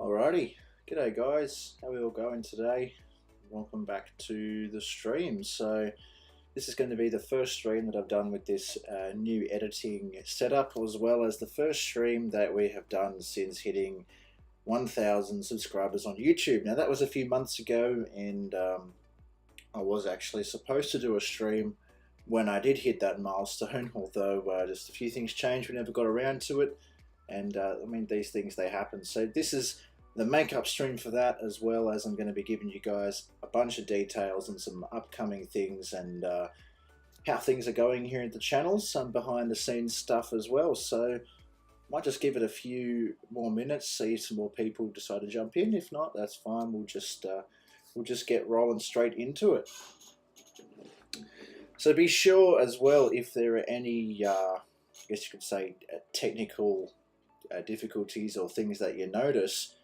Alrighty, g'day guys, how are we all going today? Welcome back to the stream. So this is going to be the first stream that I've done with this new editing setup, as well as the first stream that we have done since hitting 1,000 subscribers on YouTube. Now that was a few months ago, and I was actually supposed to do a stream when I did hit that milestone, although just a few things changed, we never got around to it. And I mean, these things, they happen. So this is the makeup stream for that, as well as I'm going to be giving you guys a bunch of details and some upcoming things, and how things are going here at the channel, some behind the scenes stuff as well. So might just give it a few more minutes, see if some more people decide to jump in. If not, that's fine. We'll just get rolling straight into it. So be sure as well, if there are any I guess you could say technical difficulties or things that you notice,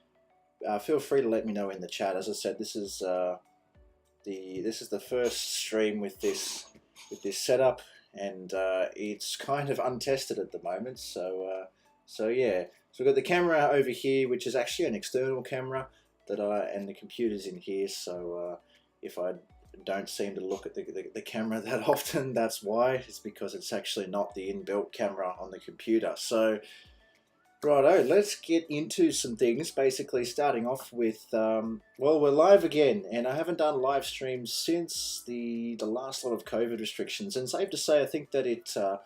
feel free to let me know in the chat. As I said, this is the first stream with this setup, and it's kind of untested at the moment. So yeah, so we've got the camera over here, which is actually an external camera and the computer's in here. So if I don't seem to look at the camera that often, that's why. It's because it's actually not the inbuilt camera on the computer. So righto, let's get into some things. Basically, starting off with, well, we're live again, and I haven't done live streams since the last lot of COVID restrictions. And safe to say, I think that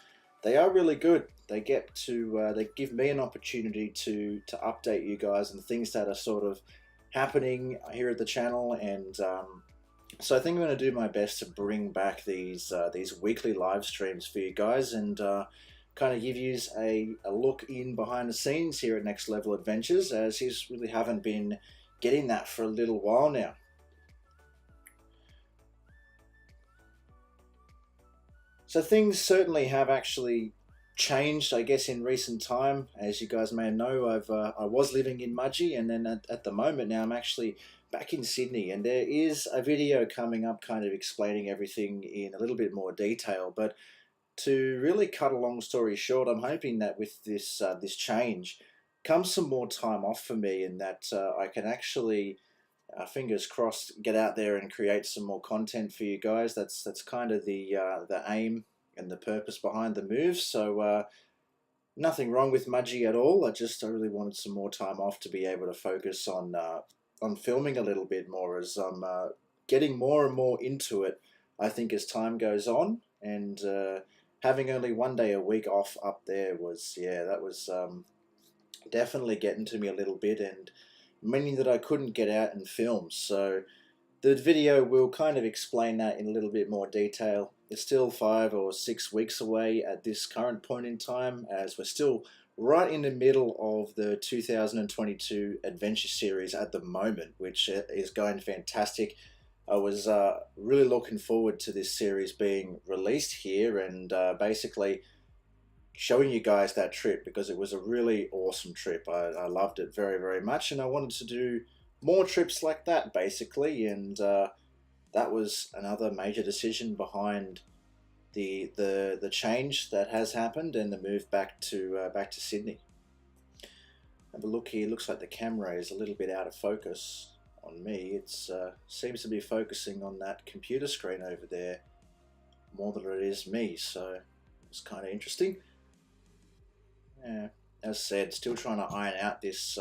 they are really good. They get to they give me an opportunity to update you guys on things that are sort of happening here at the channel, and so I think I'm going to do my best to bring back these weekly live streams for you guys, and kind of give you a look in behind the scenes here at Next Level Adventures, as you really haven't been getting that for a little while now. So things certainly have actually changed, I guess, in recent time. As you guys may know, I was living in Mudgee, and then at the moment now I'm actually back in Sydney, and there is a video coming up kind of explaining everything in a little bit more detail. But to really cut a long story short, I'm hoping that with this this change comes some more time off for me, and that I can actually, fingers crossed, get out there and create some more content for you guys. That's kind of the aim and the purpose behind the move. So nothing wrong with Mudgee at all. I really wanted some more time off to be able to focus on filming a little bit more, as I'm getting more and more into it, I think, as time goes on. And having only one day a week off up there was, yeah, that was definitely getting to me a little bit, and meaning that I couldn't get out and film. So the video will kind of explain that in a little bit more detail. It's still 5 or 6 weeks away at this current point in time, as we're still right in the middle of the 2022 adventure series at the moment, which is going fantastic. I was really looking forward to this series being released here, and basically showing you guys that trip, because it was a really awesome trip. I loved it very, very much, and I wanted to do more trips like that, basically. And that was another major decision behind the change that has happened and the move back to Sydney. Have a look here. Looks like the camera is a little bit out of focus on me. It seems to be focusing on that computer screen over there more than it is me, so it's kind of interesting. Yeah, as said, still trying to iron out this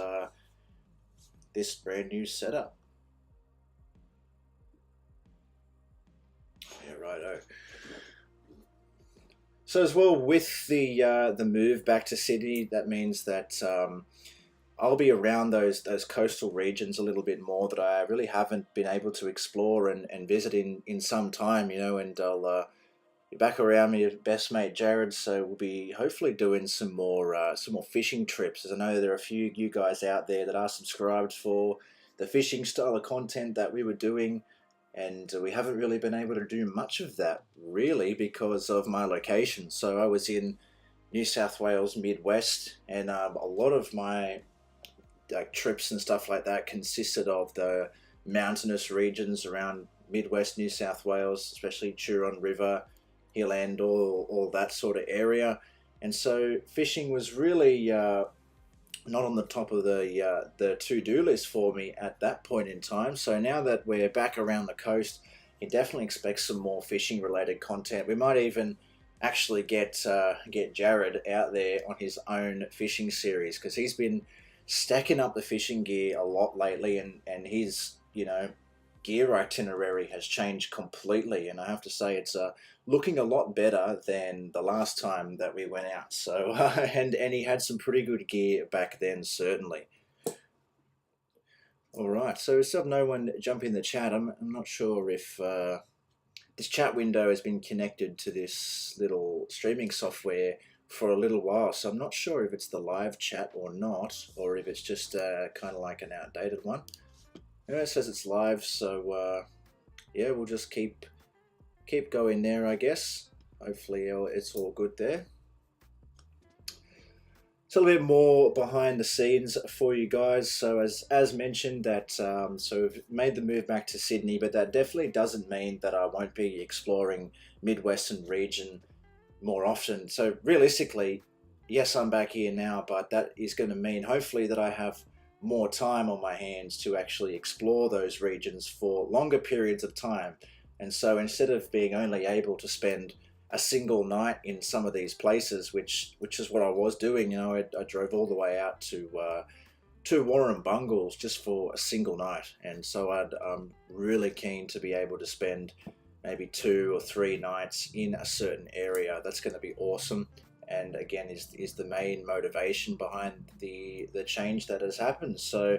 this brand new setup. Yeah, righto. So as well, with the move back to Sydney, that means that I'll be around those coastal regions a little bit more that I really haven't been able to explore and visit in some time, you know. And I'll be back around my best mate Jared, so we'll be hopefully doing some more fishing trips, as I know there are a few you guys out there that are subscribed for the fishing style of content that we were doing. And we haven't really been able to do much of that, really, because of my location. So I was in New South Wales, Midwest, and a lot of my trips and stuff like that consisted of the mountainous regions around Midwest New South Wales, especially Turon River, Hill End, all that sort of area. And so fishing was really not on the top of the to-do list for me at that point in time. So now that we're back around the coast, you can definitely expect some more fishing related content. We might even actually get Jared out there on his own fishing series, because he's been stacking up the fishing gear a lot lately, and his gear itinerary has changed completely, and I have to say it's looking a lot better than the last time that we went out. So and he had some pretty good gear back then, certainly. All right, so we still have no one jump in the chat. I'm not sure if this chat window has been connected to this little streaming software for a little while, so I'm not sure if it's the live chat or not, or if it's just kind of like an outdated one. Anyway, it says it's live, so yeah, we'll just keep going there, I guess. Hopefully it's all good there. So a little bit more behind the scenes for you guys. So as mentioned, that so we've made the move back to Sydney, but that definitely doesn't mean that I won't be exploring Midwestern region more often. So realistically, yes, I'm back here now, but that is going to mean hopefully that I have more time on my hands to actually explore those regions for longer periods of time. And so instead of being only able to spend a single night in some of these places, which is what I was doing, I drove all the way out to Warren Bungles just for a single night, and so I'm really keen to be able to spend maybe 2 or 3 nights in a certain area. That's going to be awesome, and again is the main motivation behind the change that has happened. So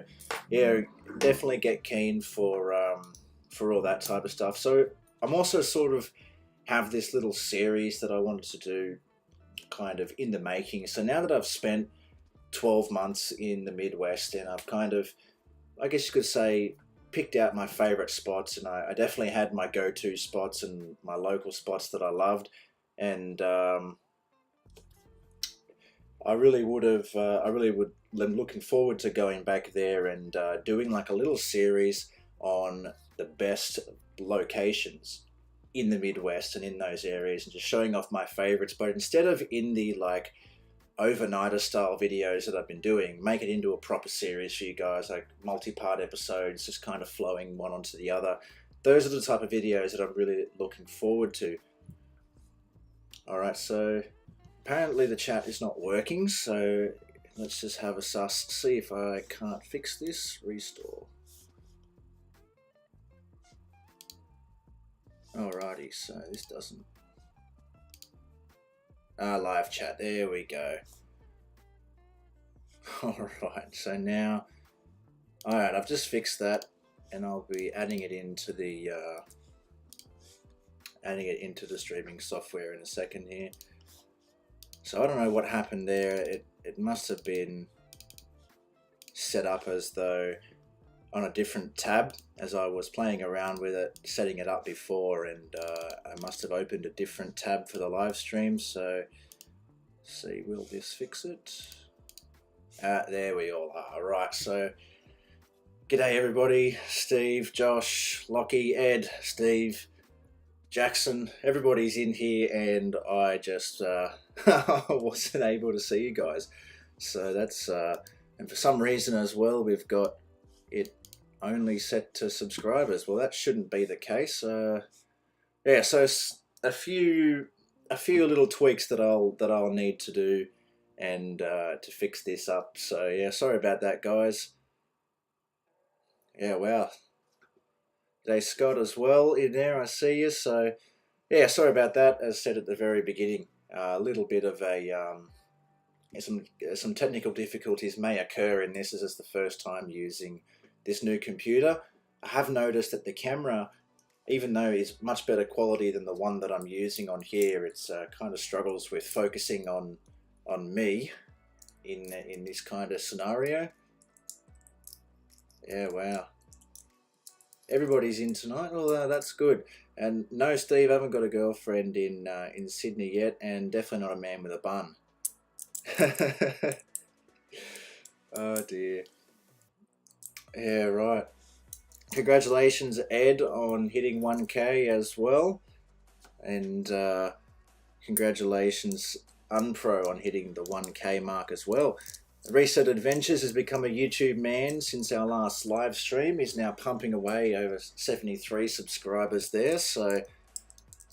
yeah, definitely get keen for all that type of stuff. So I'm also sort of have this little series that I wanted to do kind of in the making. So now that I've spent 12 months in the Midwest, and I've kind of, I guess you could say, picked out my favorite spots, and I definitely had my go-to spots and my local spots that I loved, and I'm looking forward to going back there and doing like a little series on the best locations in the Midwest and in those areas, and just showing off my favorites, but instead of in the like overnighter style videos that I've been doing, make it into a proper series for you guys, like multi-part episodes just kind of flowing one onto the other. Those are the type of videos that I'm really looking forward to. Alright, so apparently the chat is not working, so let's just have a suss, see if I can't fix this. Restore. Alrighty, so this doesn't... live chat, there we go. Alright, so now... Alright, I've just fixed that, and I'll be adding it into the streaming software in a second here. So I don't know what happened there. It must have been set up as though on a different tab, as I was playing around with it, setting it up before, and I must have opened a different tab for the live stream. So see, will this fix it? There we all are. Right, so g'day everybody. Steve, Josh, Lockie, Ed, Steve, Jackson, everybody's in here, and I just wasn't able to see you guys. So that's and for some reason as well, we've got it only set to subscribers. Well, that shouldn't be the case. Yeah, so a few little tweaks that I'll need to do, and to fix this up. So yeah, sorry about that, guys. Yeah, wow. G'day Scott as well in there, I see you. So yeah, sorry about that. As said at the very beginning, a little bit of a some technical difficulties may occur in this, as it's the first time using this new computer. I have noticed that the camera, even though it's much better quality than the one that I'm using on here, it's kind of struggles with focusing on me in this kind of scenario. Yeah, wow. Everybody's in tonight. Well, that's good. And no, Steve, I haven't got a girlfriend in Sydney yet, and definitely not a man with a bun. Oh dear. Yeah, right. Congratulations, Ed, on hitting 1K as well, and congratulations, Unpro, on hitting the 1K mark as well. Reset Adventures has become a YouTube man since our last live stream. He's now pumping away over 73 subscribers there. So,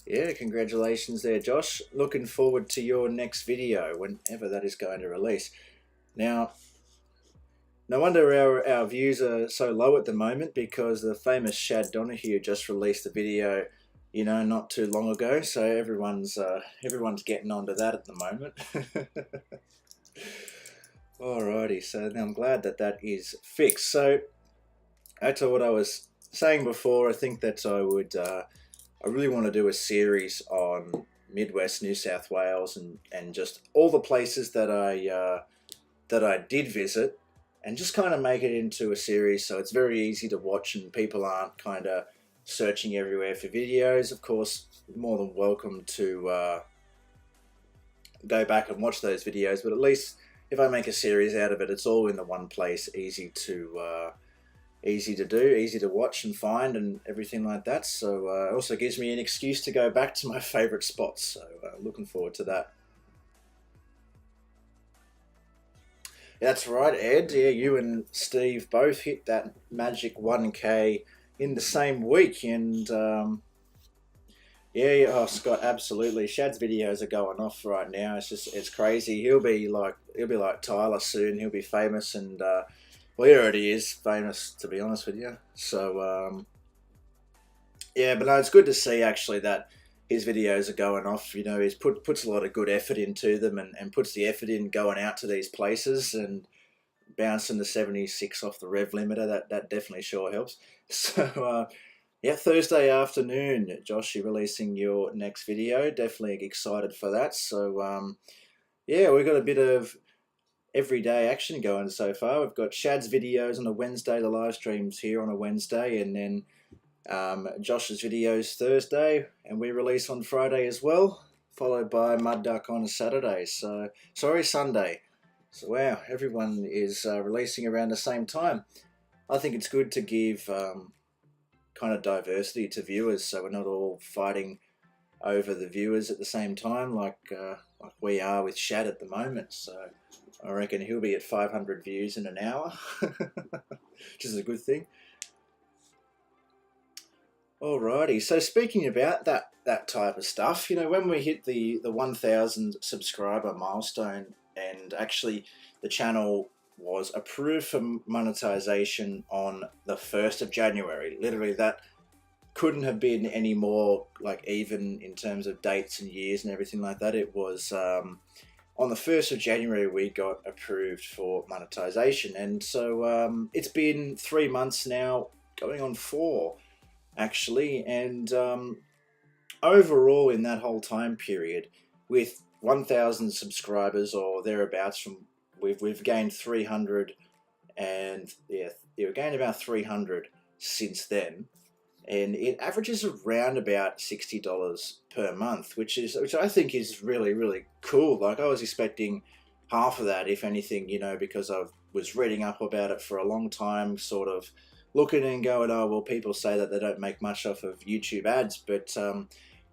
yeah, congratulations there, Josh. Looking forward to your next video, whenever that is going to release. Now, no wonder our views are so low at the moment, because the famous Shad Donahue just released a video, you know, not too long ago. So everyone's getting onto that at the moment. Alrighty, so now I'm glad that that is fixed. So, that's what I was saying before. I think that I really want to do a series on Midwest New South Wales, and just all the places that I did visit, and just kind of make it into a series so it's very easy to watch and people aren't kind of searching everywhere for videos. Of course, more than welcome to go back and watch those videos, but at least if I make a series out of it, it's all in the one place, easy to do, easy to watch and find, and everything like that. So it also gives me an excuse to go back to my favourite spots. So looking forward to that. That's right, Ed. Yeah, you and Steve both hit that magic 1K in the same week, and yeah, oh Scott, absolutely. Shad's videos are going off right now. It's crazy. He'll be like Tyler soon. He'll be famous, and well, he already is famous, to be honest with you. So yeah, but no, it's good to see actually that his videos are going off. You know, he's puts a lot of good effort into them, and puts the effort in going out to these places and bouncing the 76 off the rev limiter. That definitely sure helps. So yeah, Thursday afternoon, Josh, you're releasing your next video. Definitely excited for that. So yeah, we've got a bit of everyday action going so far. We've got Shad's videos on a Wednesday, the live streams here on a Wednesday, and then Josh's videos Thursday, and we release on Friday as well, followed by Mud Duck on a Saturday. So, sorry, Sunday. So, wow, everyone is releasing around the same time. I think it's good to give kind of diversity to viewers, so we're not all fighting over the viewers at the same time, like we are with Shad at the moment. So I reckon he'll be at 500 views in an hour, which is a good thing. Alrighty, so speaking about that type of stuff, you know, when we hit the 1,000 subscriber milestone, and actually the channel was approved for monetization on the 1st of January. Literally, that couldn't have been any more, like, even in terms of dates and years and everything like that. It was on the 1st of January we got approved for monetization, and so it's been 3 months now, going on 4 actually, and overall in that whole time period, with 1,000 subscribers or thereabouts, from we've gained 300, and yeah, we've gained about 300 since then, and it averages around about $60 per month, which I think is really, really cool. Like, I was expecting half of that, if anything, you know, because I was reading up about it for a long time, sort of looking and going, oh well, people say that they don't make much off of YouTube ads, but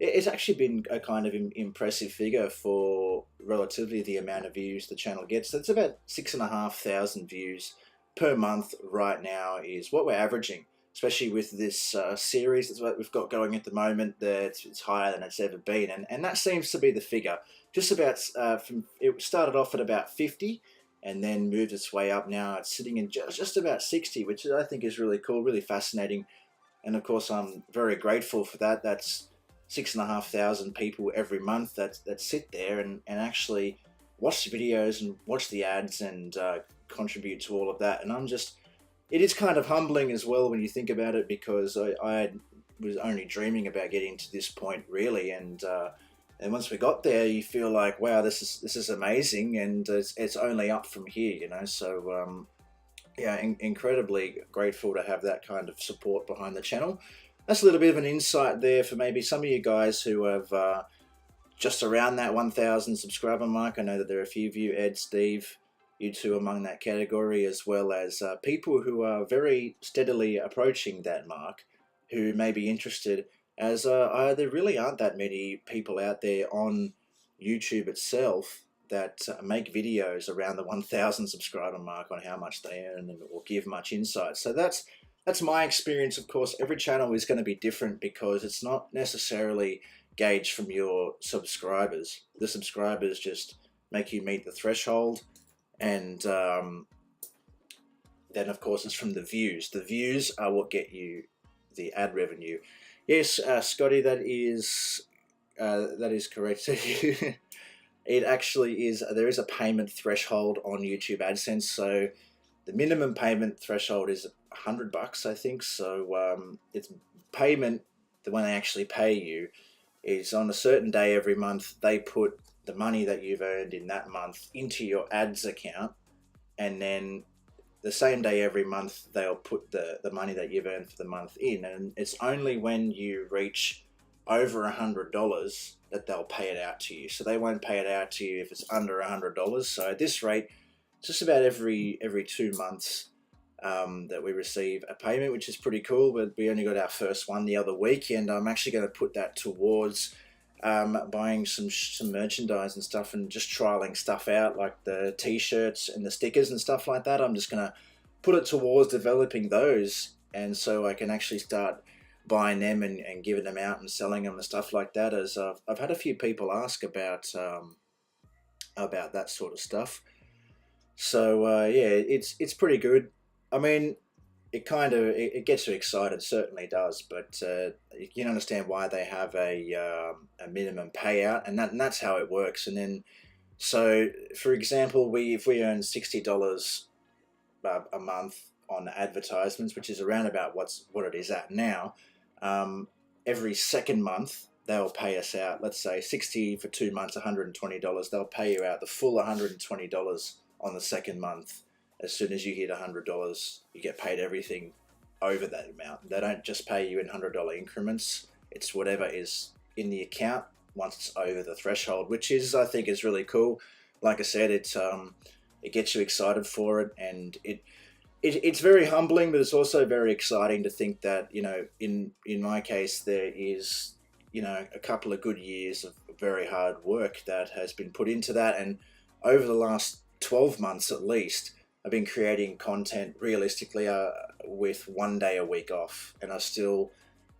it's actually been a kind of impressive figure for relatively the amount of views the channel gets. So it's about 6,500 views per month right now is what we're averaging, especially with this series that's what we've got going at the moment. It's higher than it's ever been, and that seems to be the figure. Just about it started off at about 50, and then moved its way up. Now it's sitting in just about 60, which I think is really cool, really fascinating, and of course I'm very grateful for that. That's 6,500 people every month that sit there and actually watch the videos and watch the ads and contribute to all of that. And it is kind of humbling as well when you think about it, because I was only dreaming about getting to this point, really, and once we got there, you feel like, wow, this is amazing, and it's only up from here, you know. So yeah, incredibly grateful to have that kind of support behind the channel. That's a little bit of an insight there for maybe some of you guys who have just around that 1,000 subscriber mark. I know that there are a few of you, Ed, Steve, you two among that category, as well as people who are very steadily approaching that mark, who may be interested, as there really aren't that many people out there on YouTube itself that make videos around the 1,000 subscriber mark on how much they earn and or give much insight. So that's my experience. Of course, every channel is going to be different because it's not necessarily gauged from your subscribers. The subscribers just make you meet the threshold, and then of course it's from the views. The views are what get you the ad revenue. Yes, Scotty, that is correct. It actually is. There is a payment threshold on YouTube AdSense. So the minimum payment threshold is $100, I think. So it's payment. The one they actually pay you is on a certain day every month. They put the money that you've earned in that month into your ads account, and then the same day every month they'll put the money that you've earned for the month in, and it's only when you reach over $100 that they'll pay it out to you. So they won't pay it out to you if it's under $100. So at this rate, just about every 2 months that we receive a payment, which is pretty cool. But we only got our first one the other week, and I'm actually going to put that towards buying some merchandise and stuff, and just trialing stuff out, like the t-shirts and the stickers and stuff like that. I'm just going to put it towards developing those, and so I can actually start buying them and giving them out and selling them and stuff like that. As I've had a few people ask about that sort of stuff. So yeah, it's pretty good. I mean, it gets you excited, certainly does. But you can understand why they have a minimum payout, and that's how it works. And then, so for example, if we earn $60 a month on advertisements, which is around about what it is at now, every second month they'll pay us out. Let's say 60 for 2 months, $120. They'll pay you out the full $120 on the second month. As soon as you hit $100, you get paid everything over that amount. They don't just pay you in $100 increments. It's whatever is in the account once it's over the threshold, which is, I think, is really cool. Like I said, it gets you excited for it, and it's very humbling, but it's also very exciting to think that, you know, in my case, there is, you know, a couple of good years of very hard work that has been put into that, and over the last 12 months at least, I've been creating content realistically with 1 day a week off, and I still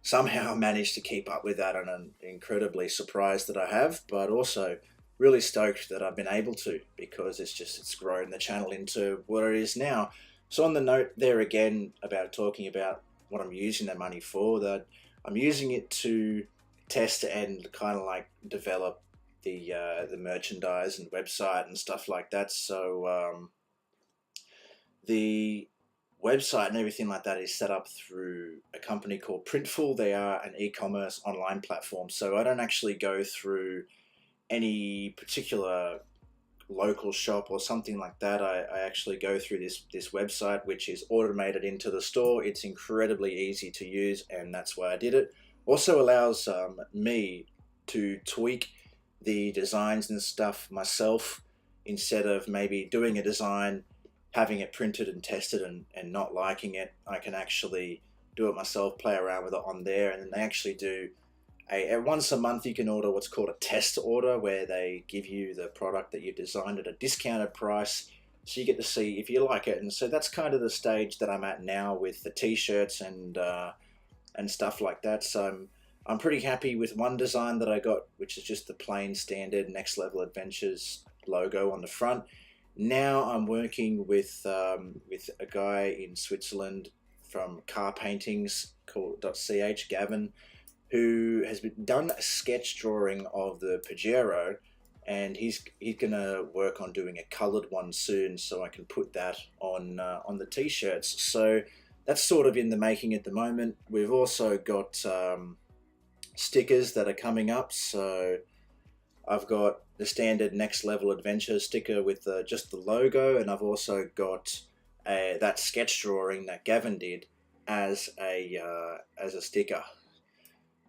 somehow managed to keep up with that, and I'm incredibly surprised that I have, but also really stoked that I've been able to, because it's grown the channel into what it is now. So on the note there again about talking about what I'm using the money for, that I'm using it to test and kind of like develop the merchandise and website and stuff like that. So the website and everything like that is set up through a company called Printful. They are an e-commerce online platform, so I don't actually go through any particular local shop or something like that. I actually go through this website, which is automated into the store. It's incredibly easy to use, and that's why I did it. Also allows me to tweak the designs and stuff myself, instead of maybe doing a design, having it printed and tested and not liking it. I can actually do it myself, play around with it on there, and then they actually do once a month you can order what's called a test order, where they give you the product that you've designed at a discounted price, so you get to see if you like it. And so that's kind of the stage that I'm at now with the t-shirts and stuff like that. So I'm pretty happy with one design that I got, which is just the plain standard Next Level Adventures logo on the front. Now I'm working with a guy in Switzerland from Car Paintings called .ch, Gavin, who has done a sketch drawing of the Pajero, and he's gonna work on doing a coloured one soon, so I can put that on the t-shirts. So that's sort of in the making at the moment. We've also got stickers that are coming up. So I've got the standard Next Level Adventure sticker with just the logo, and I've also got that sketch drawing that Gavin did as a sticker.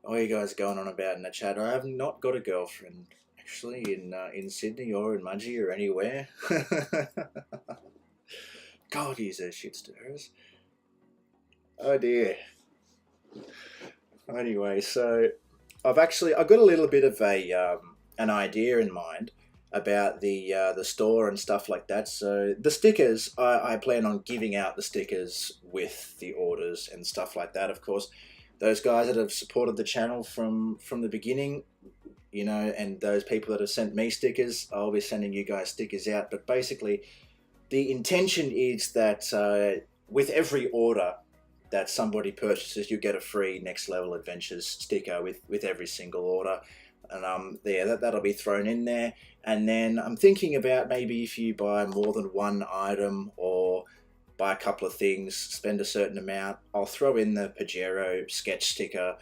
What are you guys going on about in the chat? I have not got a girlfriend, actually, in Sydney or in Mudgee or anywhere. God, he's a shit stirrers. Oh dear. Anyway, so I've got a little bit of an idea in mind about the store and stuff like that. So the stickers, I plan on giving out the stickers with the orders and stuff like that. Of course, those guys that have supported the channel from the beginning, you know, and those people that have sent me stickers, I'll be sending you guys stickers out. But basically, the intention is that with every order that somebody purchases, you get a free Next Level Adventures sticker with every single order. And yeah, that'll be thrown in there. And then I'm thinking about maybe if you buy more than one item or buy a couple of things, spend a certain amount, I'll throw in the Pajero sketch sticker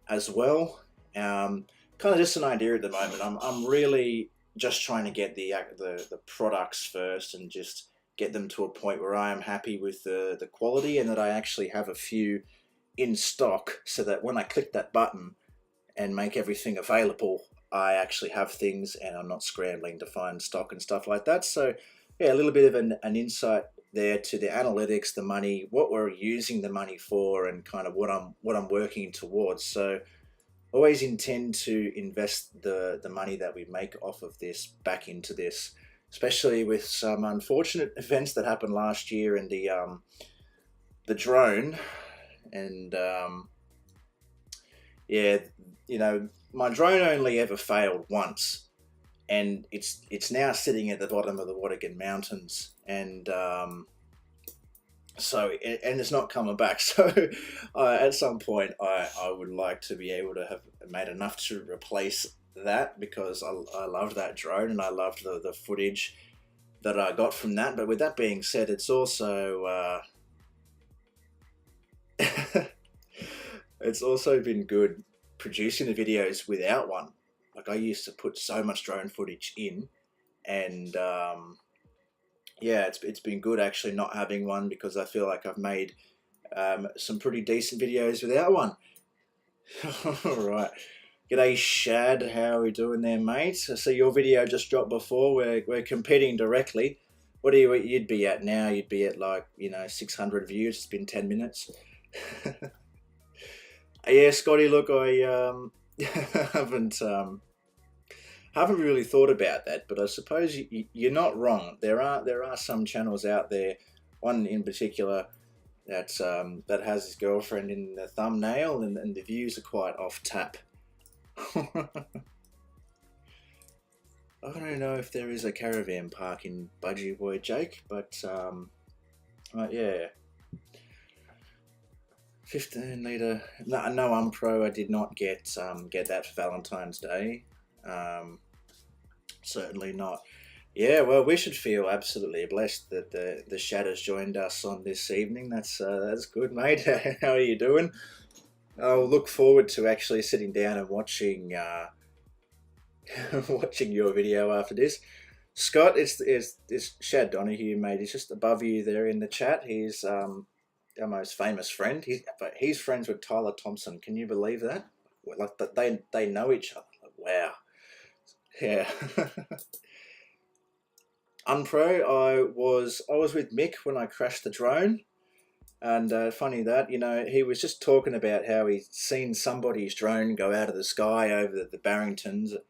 as well. Kind of just an idea at the moment. I'm really just trying to get the products first and just get them to a point where I am happy with the quality, and that I actually have a few in stock, so that when I click that button and make everything available, I actually have things and I'm not scrambling to find stock and stuff like that. So yeah, a little bit of an insight there to the analytics, the money, what we're using the money for, and kind of what I'm working towards. So always intend to invest the money that we make off of this back into this, especially with some unfortunate events that happened last year, and the drone, and yeah, you know, my drone only ever failed once, and it's now sitting at the bottom of the Watagan Mountains, and so and it's not coming back. So at some point, I would like to be able to have made enough to replace that, because I loved that drone and I loved the footage that I got from that. But with that being said, it's also it's also been good producing the videos without one. Like, I used to put so much drone footage in, and yeah, it's been good actually not having one, because I feel like I've made some pretty decent videos without one. All right. G'day, Shad. How are we doing there, mate? I see your video just dropped before. We're competing directly. What do you'd be at now? You'd be at, like, you know, 600 views. It's been 10 minutes. Yeah, Scotty. Look, I haven't really thought about that, but I suppose you're not wrong. There are some channels out there. One in particular that has his girlfriend in the thumbnail, and the views are quite off tap. I don't know if there is a caravan park in Budgie Boy, Jake, but yeah. 15 litre. No, Umpro. I did not get that for Valentine's Day. Certainly not. Yeah, well, we should feel absolutely blessed that the Shadows joined us on this evening. That's good, mate. How are you doing? I'll look forward to actually sitting down and watching watching your video after this. Scott, it's Shad Donahue, mate. He's just above you there in the chat. He's our most famous friend. He's friends with Tyler Thompson. Can you believe that? Like, they know each other. Like, wow. Yeah. Unpro, I was with Mick when I crashed the drone, and funny that, you know, he was just talking about how he'd seen somebody's drone go out of the sky over the Barringtons. It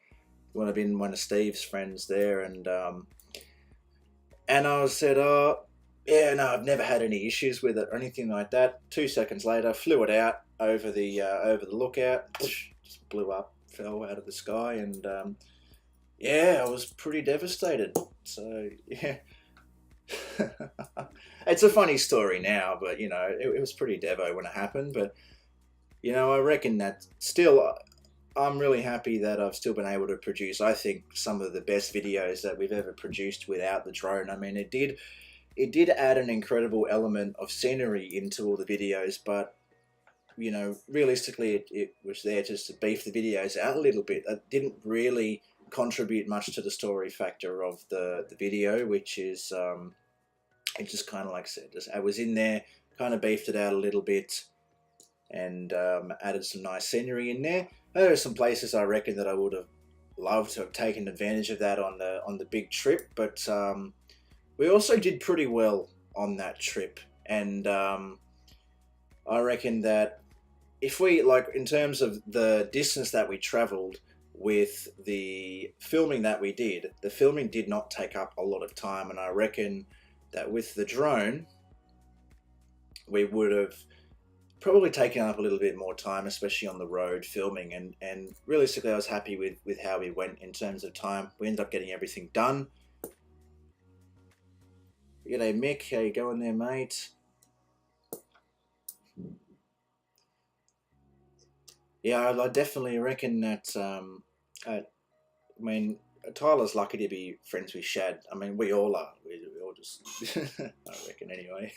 would have been one of Steve's friends there, and I said, oh, yeah, no, I've never had any issues with it or anything like that. 2 seconds later, flew it out over the lookout, just blew up, fell out of the sky, and yeah, I was pretty devastated. So yeah, it's a funny story now, but you know, it was pretty devo when it happened. But you know, I reckon that still, I'm really happy that I've still been able to produce, I think, some of the best videos that we've ever produced without the drone. I mean, it did add an incredible element of scenery into all the videos, but you know, realistically, it was there just to beef the videos out a little bit. It didn't really contribute much to the story factor of the video, which is it just kind of, like I said, I was in there, kind of beefed it out a little bit, and added some nice scenery in there. There are some places I reckon that I would have loved to have taken advantage of that on the big trip, but we also did pretty well on that trip, and I reckon that if we, like, in terms of the distance that we traveled, with the filming that we did, the filming did not take up a lot of time, and I reckon that with the drone, we would have probably taken up a little bit more time, especially on the road filming. And realistically, I was happy with how we went in terms of time. We ended up getting everything done. G'day, Mick. How you going there, mate? Yeah, I definitely reckon that. I mean, Tyler's lucky to be friends with Shad. I mean, we all are. We all just, I reckon, anyway.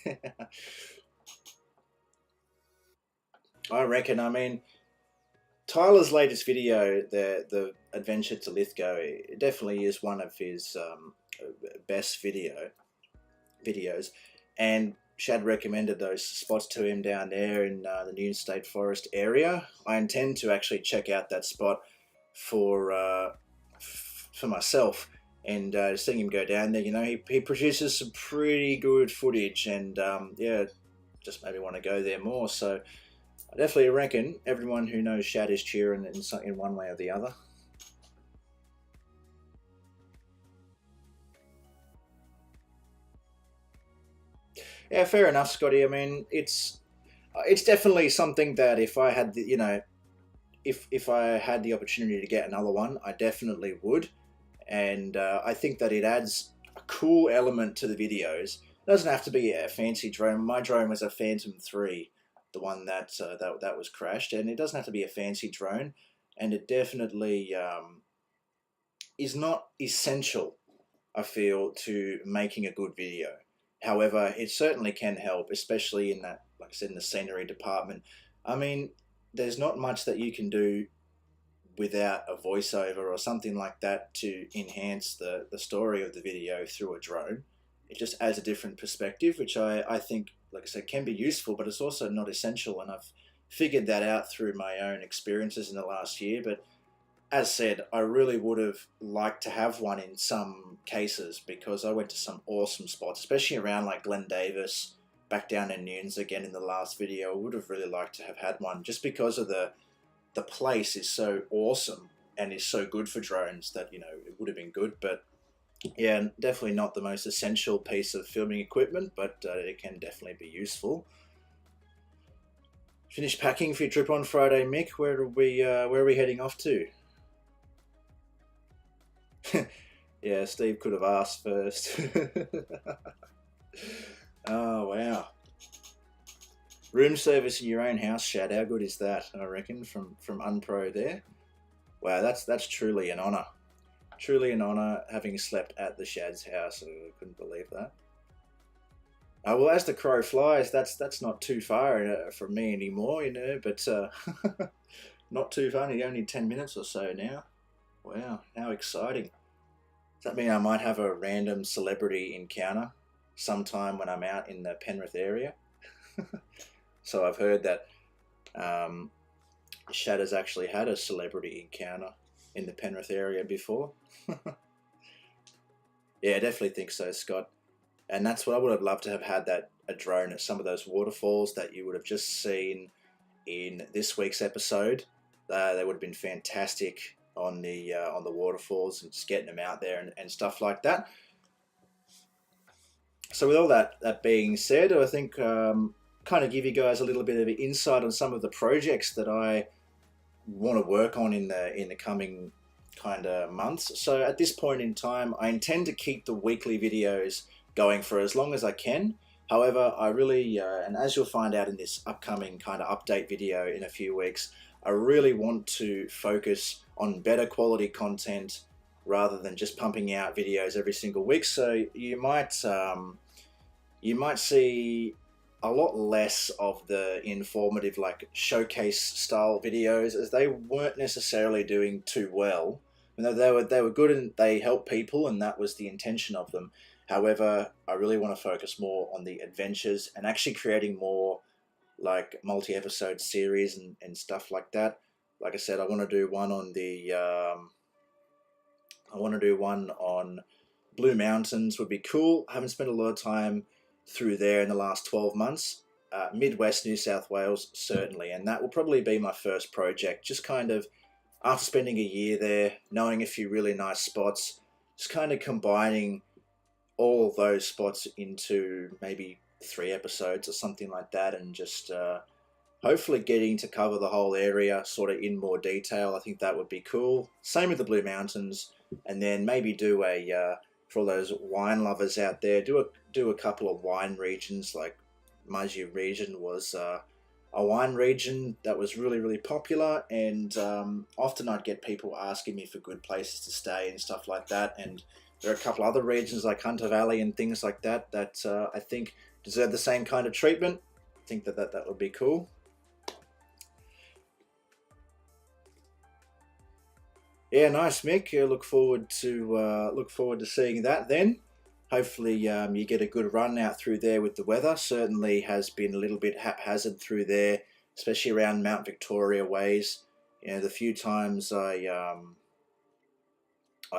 I reckon. I mean, Tyler's latest video, the Adventure to Lithgow, it definitely is one of his best videos, and Shad recommended those spots to him down there in the New State Forest area. I intend to actually check out that spot for for myself, and seeing him go down there. You know, he produces some pretty good footage, and yeah, just maybe want to go there more. So I definitely reckon everyone who knows Shad is cheering in one way or the other. Yeah, fair enough, Scotty. I mean, it's definitely something that if I had the, you know, if I had the opportunity to get another one, I definitely would. And I think that it adds a cool element to the videos. It doesn't have to be a fancy drone. My drone was a Phantom 3, the one that was crashed, and it doesn't have to be a fancy drone. And it definitely is not essential, I feel, to making a good video. However, it certainly can help, especially in that, like I said, in the scenery department. I mean, there's not much that you can do without a voiceover or something like that to enhance the story of the video through a drone. It just adds a different perspective, which I think, like I said, can be useful, but it's also not essential. And I've figured that out through my own experiences in the last year. But as said, I really would have liked to have one in some cases, because I went to some awesome spots, especially around like Glen Davis, back down in Nunes again in the last video. I would have really liked to have had one, just because of the place is so awesome and is so good for drones that, you know, it would have been good. But yeah, definitely not the most essential piece of filming equipment, but it can definitely be useful. Finish packing for your trip on Friday, Mick. Where are we heading off to? Yeah, Steve could have asked first. Oh wow. Room service in your own house, Shad. How good is that? I reckon from Unpro there. Wow, that's truly an honour. Truly an honour having slept at the Shad's house. I couldn't believe that. Well, as the crow flies, that's not too far from me anymore, you know. But not too far. Only 10 minutes or so now. Wow, how exciting! Does that mean I might have a random celebrity encounter sometime when I'm out in the Penrith area? So I've heard that Shad has actually had a celebrity encounter in the Penrith area before. Yeah, I definitely think so, Scott. And that's what I would have loved to have had, that a drone at some of those waterfalls that you would have just seen in this week's episode. They would have been fantastic on the waterfalls, and just getting them out there and stuff like that. So with all that being said, I think kind of give you guys a little bit of insight on some of the projects that I want to work on in the coming kind of months. So at this point in time, I intend to keep the weekly videos going for as long as I can. However, I really, and as you'll find out in this upcoming kind of update video in a few weeks, I really want to focus on better quality content rather than just pumping out videos every single week. So you might see a lot less of the informative, like showcase style videos, as they weren't necessarily doing too well. You know, they were good and they helped people, and that was the intention of them. However, I really want to focus more on the adventures and actually creating more like multi-episode series and stuff like that. Like I said, I want to do one on Blue Mountains. Would be cool. I haven't spent a lot of time through there in the last 12 months. Midwest New South Wales, certainly, and that will probably be my first project, just kind of after spending a year there, knowing a few really nice spots, just kind of combining all of those spots into maybe 3 episodes or something like that, and just hopefully getting to cover the whole area sort of in more detail. I think that would be cool. Same with the Blue Mountains, and then maybe do a for all those wine lovers out there, do a couple of wine regions. Like Mudgee region was a wine region that was really popular, and often I'd get people asking me for good places to stay and stuff like that. And there are a couple other regions like Hunter Valley and things like that that I think deserve the same kind of treatment. I think that would be cool. Yeah, nice, Mick. Look forward to seeing that then. Hopefully, you get a good run out through there with the weather. Certainly has been a little bit haphazard through there, especially around Mount Victoria ways. You know, the few times I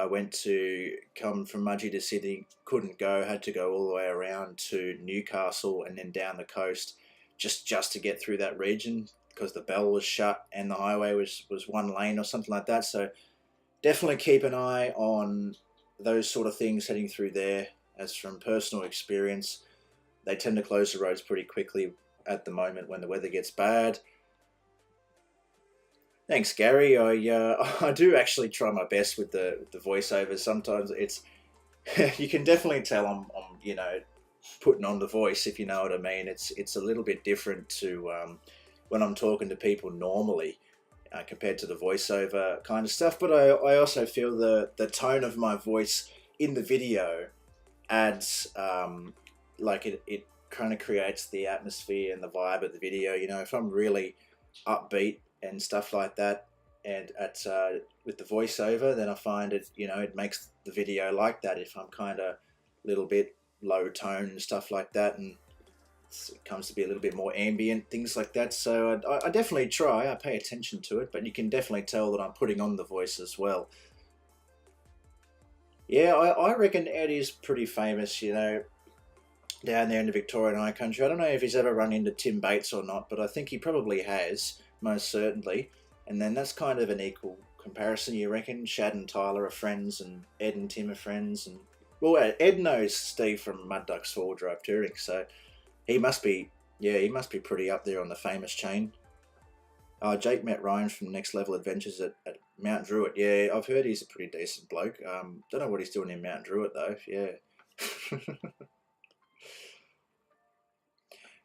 went to come from Mudgee to Sydney, couldn't go, had to go all the way around to Newcastle and then down the coast, just to get through that region because the bell was shut and the highway was one lane or something like that. So definitely keep an eye on those sort of things heading through there. As from personal experience, they tend to close the roads pretty quickly at the moment when the weather gets bad. Thanks, Gary. I do actually try my best with the voiceovers. Sometimes it's you can definitely tell I'm putting on the voice, if you know what I mean. It's a little bit different to when I'm talking to people normally. Compared to the voiceover kind of stuff, but I also feel the tone of my voice in the video adds like it kind of creates the atmosphere and the vibe of the video. You know, if I'm really upbeat and stuff like that, and at with the voiceover, then I find it makes the video like that. If I'm kind of a little bit low tone and stuff like that, and it comes to be a little bit more ambient, things like that. So I definitely try. I pay attention to it, but you can definitely tell that I'm putting on the voice as well. Yeah, I reckon Ed is pretty famous, down there in the Victorian High Country. I don't know if he's ever run into Tim Bates or not, but I think he probably has, most certainly. And then that's kind of an equal comparison, you reckon? Shad and Tyler are friends, and Ed and Tim are friends. And well, Ed knows Steve from Mud Ducks 4-Wheel-Drive Touring, so he must be, he must be pretty up there on the famous chain. Jake met Ryan from Next Level Adventures at Mount Druitt. Yeah, I've heard he's a pretty decent bloke. Don't know what he's doing in Mount Druitt though. Yeah.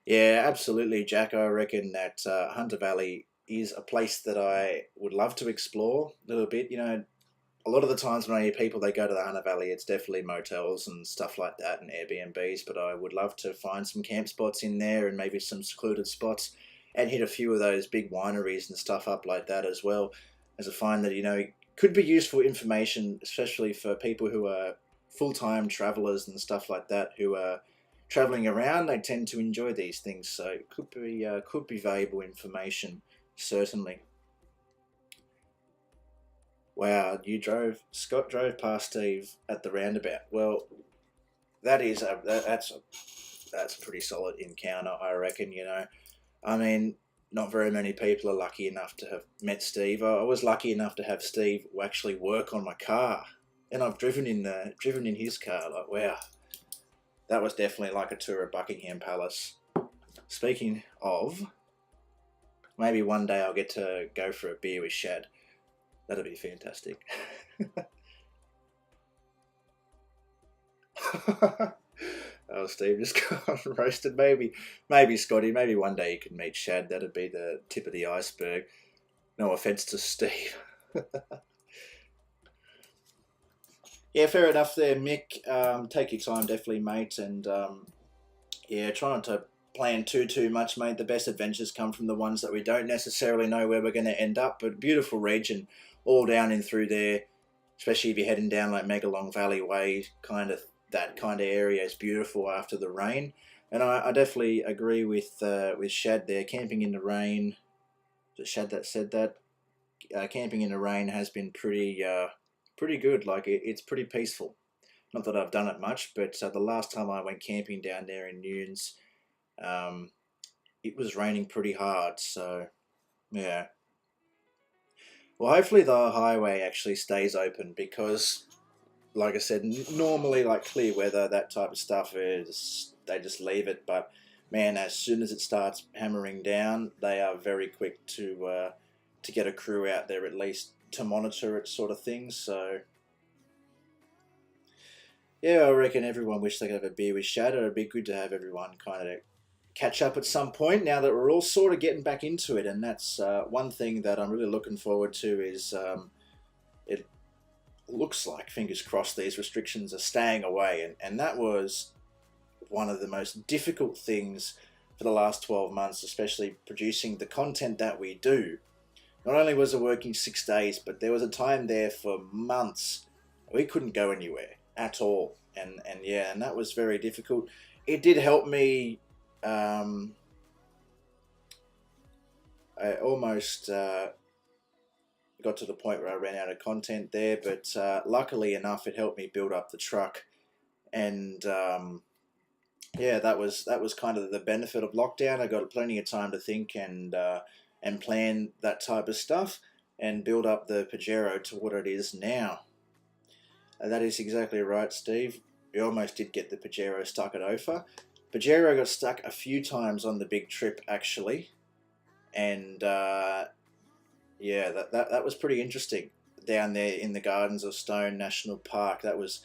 Yeah, absolutely, Jack. I reckon that Hunter Valley is a place that I would love to explore a little bit. You know, a lot of the times when I hear people they go to the Hunter Valley, it's definitely motels and stuff like that and Airbnbs. But I would love to find some camp spots in there and maybe some secluded spots, and hit a few of those big wineries and stuff up like that as well. As I find that could be useful information, especially for people who are full-time travelers and stuff like that who are traveling around. They tend to enjoy these things, so it could be valuable information, certainly. Wow, Scott drove past Steve at the roundabout. Well, that's a pretty solid encounter, I reckon. I mean, not very many people are lucky enough to have met Steve. I was lucky enough to have Steve actually work on my car, and I've driven in his car. Like, wow, that was definitely like a tour of Buckingham Palace. Speaking of, maybe one day I'll get to go for a beer with Shad. That'd be fantastic. Oh, Steve just got roasted. Maybe Scotty. Maybe one day you can meet Shad. That'd be the tip of the iceberg. No offense to Steve. Yeah, fair enough there, Mick. Take your time, definitely, mate. And try not to plan too much, mate. The best adventures come from the ones that we don't necessarily know where we're going to end up. But beautiful region, all down in through there. Especially if you're heading down like Megalong Valley Way, that kind of area is beautiful after the rain. And I definitely agree with Shad there. Camping in the rain, was it Shad that said that? Camping in the rain has been pretty good. Like it's pretty peaceful. Not that I've done it much, but the last time I went camping down there in Nunes, it was raining pretty hard. So yeah. Well, hopefully the highway actually stays open because, like I said, normally like clear weather, that type of stuff is they just leave it. But man, as soon as it starts hammering down, they are very quick to get a crew out there at least to monitor it, sort of thing. So yeah, I reckon everyone wished they could have a beer with Shadow. It'd be good to have everyone kind of catch up at some point now that we're all sort of getting back into it, and that's one thing that I'm really looking forward to is it looks like, fingers crossed, these restrictions are staying away, and that was one of the most difficult things for the last 12 months, especially producing the content that we do. Not only was it working 6 days, but there was a time there for months we couldn't go anywhere at all, and yeah, and that was very difficult. It did help me. I almost got to the point where I ran out of content there, but luckily enough, it helped me build up the truck, and yeah, that was kind of the benefit of lockdown. I got plenty of time to think and plan that type of stuff and build up the Pajero to what it is now. That is exactly right, Steve. We almost did get the Pajero stuck at Ophir. Pajero got stuck a few times on the big trip, actually, and yeah, that was pretty interesting down there in the Gardens of Stone National Park. That was,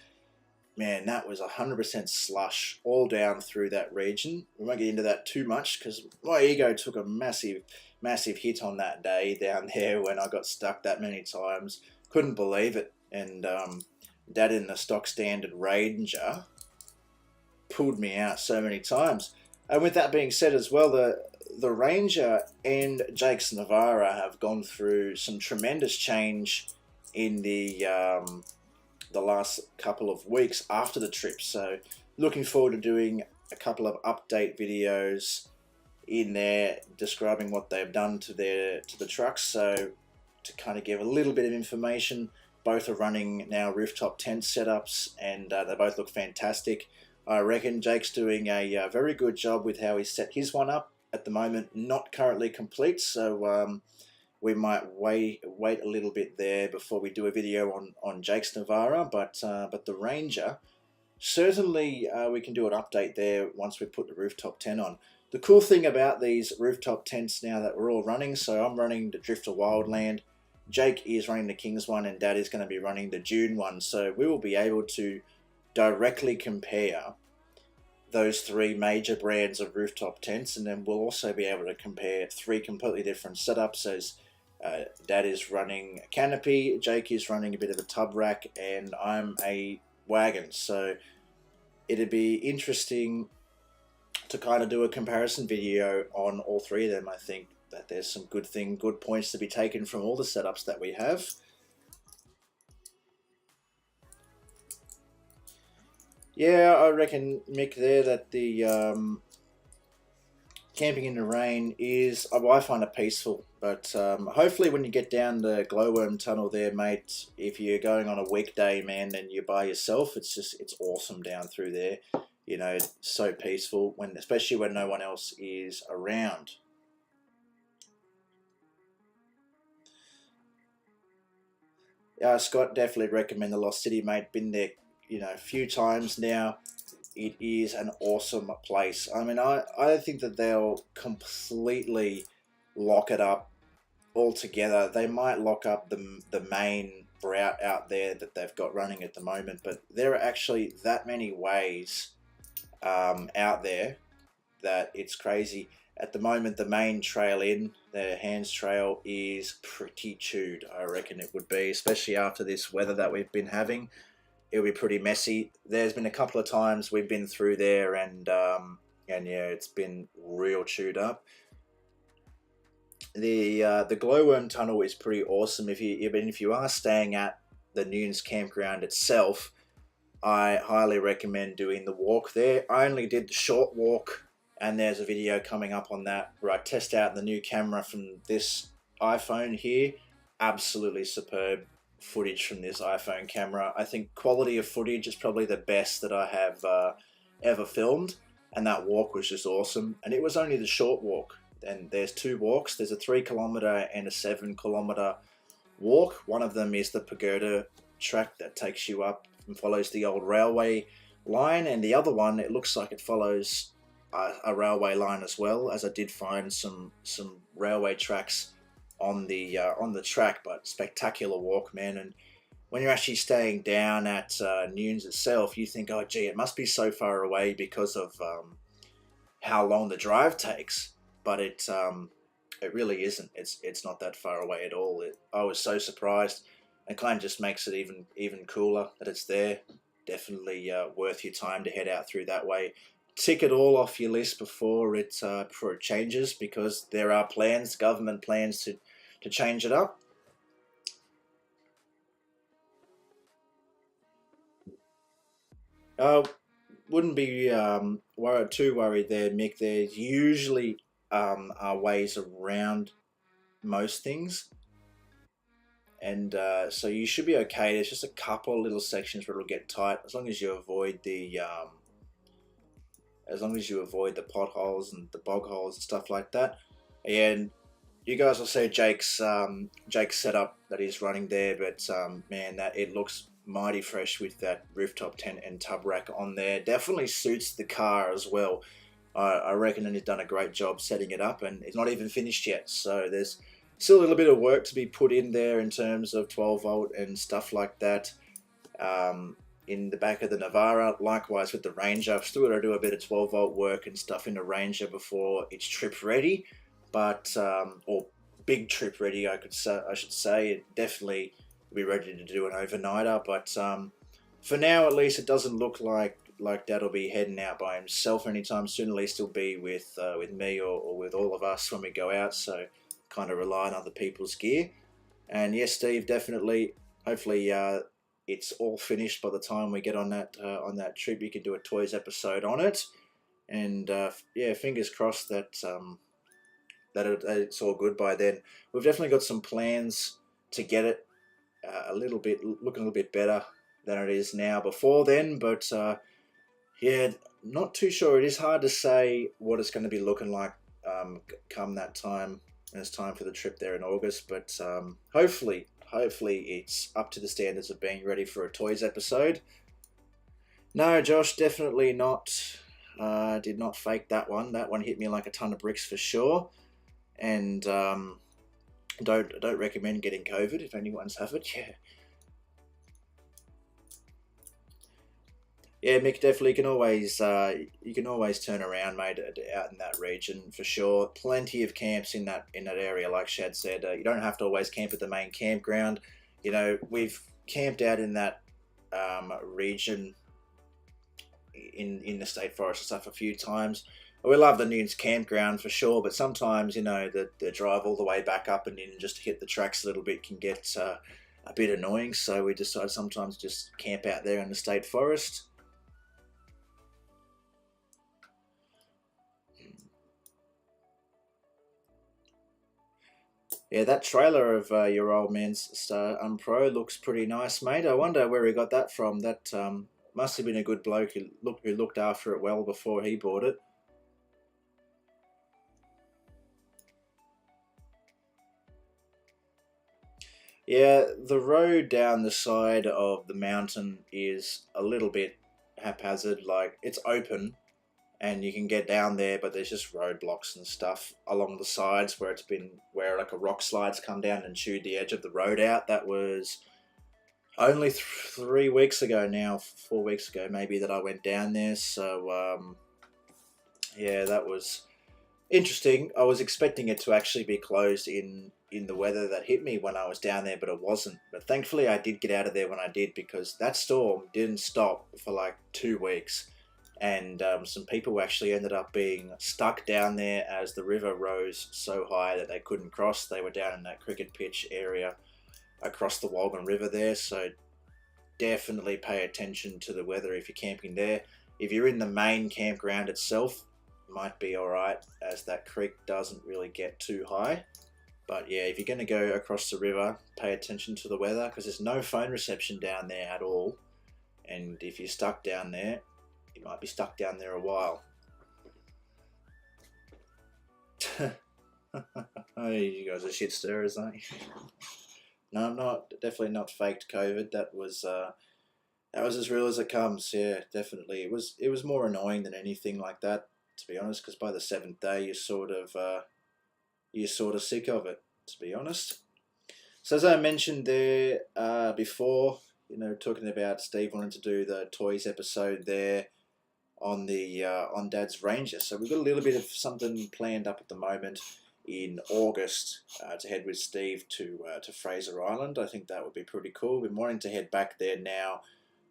man, that was 100% slush all down through that region. We won't get into that too much because my ego took a massive hit on that day down there when I got stuck that many times. Couldn't believe it, and Dad in the stock standard Ranger pulled me out so many times. And with that being said as well, the Ranger and Jake's Navara have gone through some tremendous change in the last couple of weeks after the trip. So looking forward to doing a couple of update videos in there describing what they've done to the trucks. So to kind of give a little bit of information, both are running now rooftop tent setups, and they both look fantastic. I reckon Jake's doing a very good job with how he set his one up. At the moment, not currently complete, so we might wait a little bit there before we do a video on Jake's Navara. But the Ranger, certainly we can do an update there once we put the rooftop tent on. The cool thing about these rooftop tents now that we're all running, so I'm running the Drifter Wildland, Jake is running the Kings one, and Dad is going to be running the Dune one. So we will be able to directly compare those three major brands of rooftop tents, and then we'll also be able to compare three completely different setups as Dad is running a canopy, Jake is running a bit of a tub rack, and I'm a wagon. So it'd be interesting to kind of do a comparison video on all three of them. I think that there's some good points to be taken from all the setups that we have. Yeah, I reckon, Mick, there that the camping in the rain is, I find it peaceful, but hopefully when you get down the Glowworm Tunnel there, mate, if you're going on a weekday, man, and you're by yourself, it's awesome down through there. You know, it's so peaceful, especially when no one else is around. Scott, definitely recommend the Lost City, mate. Been there, you know, a few times now. It is an awesome place. I mean, I think that they'll completely lock it up altogether. They might lock up the main route out there that they've got running at the moment, but there are actually that many ways out there that it's crazy. At the moment, the main trail in, the Hands Trail, is pretty chewed, I reckon it would be, especially after this weather that we've been having. It'll be pretty messy. There's been a couple of times we've been through there, and yeah, it's been real chewed up. The Glowworm Tunnel is pretty awesome. If you are staying at the Nunes campground itself, I highly recommend doing the walk there. I only did the short walk, and there's a video coming up on that where I test out the new camera from this iPhone here. Absolutely superb footage from this iPhone camera. I think quality of footage is probably the best that I have ever filmed, and that walk was just awesome. And it was only the short walk. And there's two walks. There's a 3 kilometer and a 7 kilometer walk. One of them is the pagoda track that takes you up and follows the old railway line, and the other one, it looks like it follows a railway line as well, as I did find some railway tracks on the track. But spectacular walk, man. And when you're actually staying down at Nunes itself, you think, oh gee, it must be so far away because of how long the drive takes. But it really isn't. It's not that far away at all. I was so surprised. It kind of just makes it even cooler that it's there. Definitely worth your time to head out through that way. Tick it all off your list before it changes, because there are plans, government plans to change it up. Uh, wouldn't be too worried there, Mick. There's usually are ways around most things, and so you should be okay. There's just a couple little sections where it'll get tight, as long as you avoid the potholes and the bog holes and stuff like that. And you guys will see Jake's setup that he's running there, but man, that it looks mighty fresh with that rooftop tent and tub rack on there. Definitely suits the car as well. I reckon that he's done a great job setting it up, and it's not even finished yet. So there's still a little bit of work to be put in there in terms of 12 volt and stuff like that. In the back of the Navara, likewise with the Ranger, I've still got to do a bit of 12 volt work and stuff in the Ranger before it's trip ready. But or big trip ready, I should say. It definitely be ready to do an overnighter. But for now, at least, it doesn't look like Dad'll be heading out by himself anytime soon. At least he'll be with me or with all of us when we go out. So kind of rely on other people's gear. And yes, Steve, definitely. Hopefully, it's all finished by the time we get on that trip. You can do a toys episode on it. And yeah, fingers crossed that it's all good by then. We've definitely got some plans to get it looking a little bit better than it is now before then. But yeah, not too sure. It is hard to say what it's going to be looking like come that time, and it's time for the trip there in August. But hopefully it's up to the standards of being ready for a toys episode. No, Josh, definitely not. Did not fake that one. That one hit me like a ton of bricks for sure. And don't recommend getting COVID if anyone's have it. Yeah, Mick, definitely you can always turn around, mate, out in that region for sure. Plenty of camps in that area, like Shad said. You don't have to always camp at the main campground. You know, we've camped out in that region in the state forest and stuff a few times. We love the Nunes campground for sure, but sometimes, you know, the drive all the way back up and in just to hit the tracks a little bit can get a bit annoying. So we decide sometimes just camp out there in the state forest. Yeah, that trailer of your old man's Pro looks pretty nice, mate. I wonder where he got that from. That must have been a good bloke who looked after it well before he bought it. Yeah, the road down the side of the mountain is a little bit haphazard. Like, it's open and you can get down there, but there's just roadblocks and stuff along the sides where like a rock slide's come down and chewed the edge of the road out. That was only 3 weeks ago now, 4 weeks ago maybe, that I went down there. So yeah, that was interesting. I was expecting it to actually be closed in the weather that hit me when I was down there, but it wasn't. But thankfully I did get out of there when I did, because that storm didn't stop for like 2 weeks. And some people actually ended up being stuck down there as the river rose so high that they couldn't cross. They were down in that cricket pitch area across the Walgan River there. So definitely pay attention to the weather if you're camping there. If you're in the main campground itself, might be alright, as that creek doesn't really get too high. But yeah, if you're going to go across the river, pay attention to the weather, because there's no phone reception down there at all. And if you're stuck down there, you might be stuck down there a while. Oh, you guys are shit stirrers, aren't you? No, I'm not, definitely not faked COVID. That was as real as it comes. Yeah, definitely. It was more annoying than anything like that, to be honest. Because by the seventh day, you're sort of sick of it, to be honest. So as I mentioned there before, talking about Steve wanting to do the toys episode there on Dad's Ranger. So we've got a little bit of something planned up at the moment in August to head with Steve to Fraser Island. I think that would be pretty cool. We've been wanting to head back there now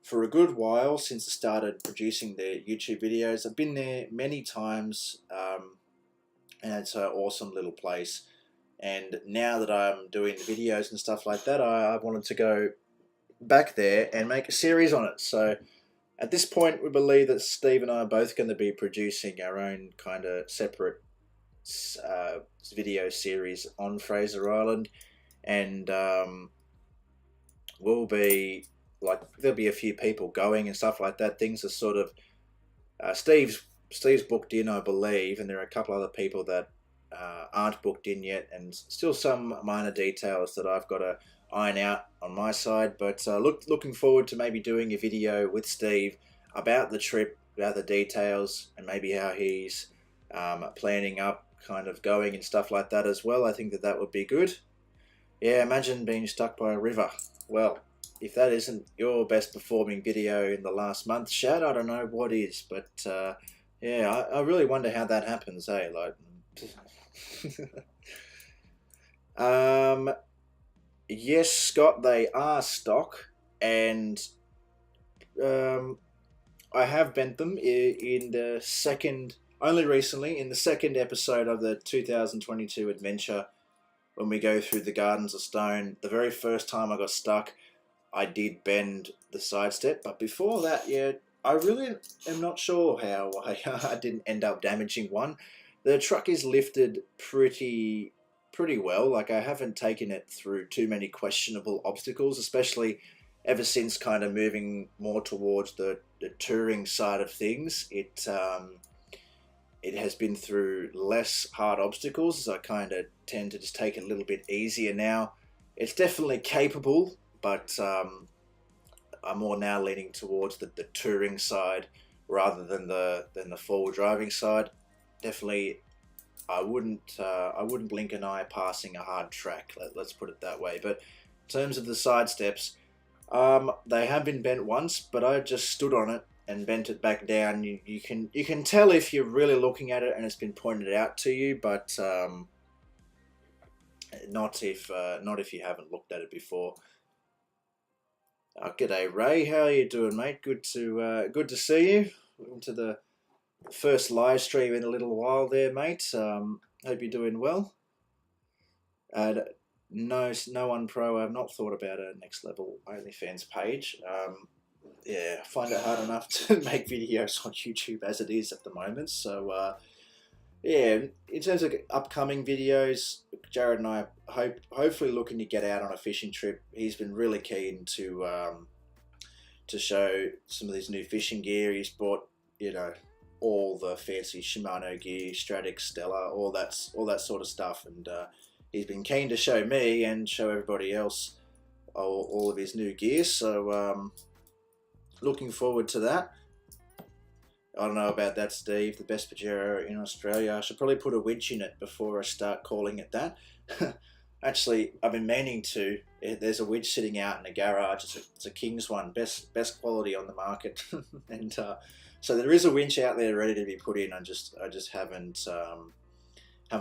for a good while since I started producing the YouTube videos. I've been there many times, and it's an awesome little place. And now that I'm doing the videos and stuff like that, I wanted to go back there and make a series on it. So at this point, we believe that Steve and I are both going to be producing our own kind of separate uh, video series on Fraser Island, and we'll be like there'll be a few people going and stuff like that. Things are sort of Steve's booked in, I believe, and there are a couple other people that aren't booked in yet, and still some minor details that I've got to iron out on my side. But looking forward to maybe doing a video with Steve about the trip, about the details, and maybe how he's planning up, kind of going and stuff like that as well. I think that that would be good. Yeah, imagine being stuck by a river. Well, if that isn't your best performing video in the last month, Shad, I don't know what is. But yeah, I really wonder how that happens, eh? Like, um, yes, Scott, they are stock, and um, I have bent them in the second, only recently, in the second episode of the 2022 adventure when we go through the Gardens of Stone. The very first time I got stuck, I did bend the side step, but before that, yeah, I really am not sure how I didn't end up damaging one. The truck is lifted pretty well. Like, I haven't taken it through too many questionable obstacles, especially ever since kind of moving more towards the touring side of things. It has been through less hard obstacles, as I kind of tend to just take it a little bit easier now. It's definitely capable, but I'm more now leaning towards the touring side rather than the forward driving side. Definitely, I wouldn't blink an eye passing a hard track. Let's put it that way. But in terms of the side steps, they have been bent once, but I just stood on it and bent it back down. You can tell if you're really looking at it and it's been pointed out to you, but not if you haven't looked at it before. G'day Ray, how are you doing, mate? Good to see you. Welcome to the first live stream in a little while there, mate. Hope you're doing well. No one pro. I've not thought about a next level OnlyFans page. Yeah, I find it hard enough to make videos on YouTube as it is at the moment. So yeah, in terms of upcoming videos, Jared and I hopefully looking to get out on a fishing trip. He's been really keen to show some of his new fishing gear. He's bought, all the fancy Shimano gear, Stratix, Stella, all that sort of stuff, and he's been keen to show me and show everybody else all of his new gear. So looking forward to that. I don't know about that, Steve. The best Pajero in Australia. I should probably put a winch in it before I start calling it that. Actually, I've been meaning to. There's a winch sitting out in the garage. It's a King's one, best quality on the market, and so there is a winch out there ready to be put in. I just haven't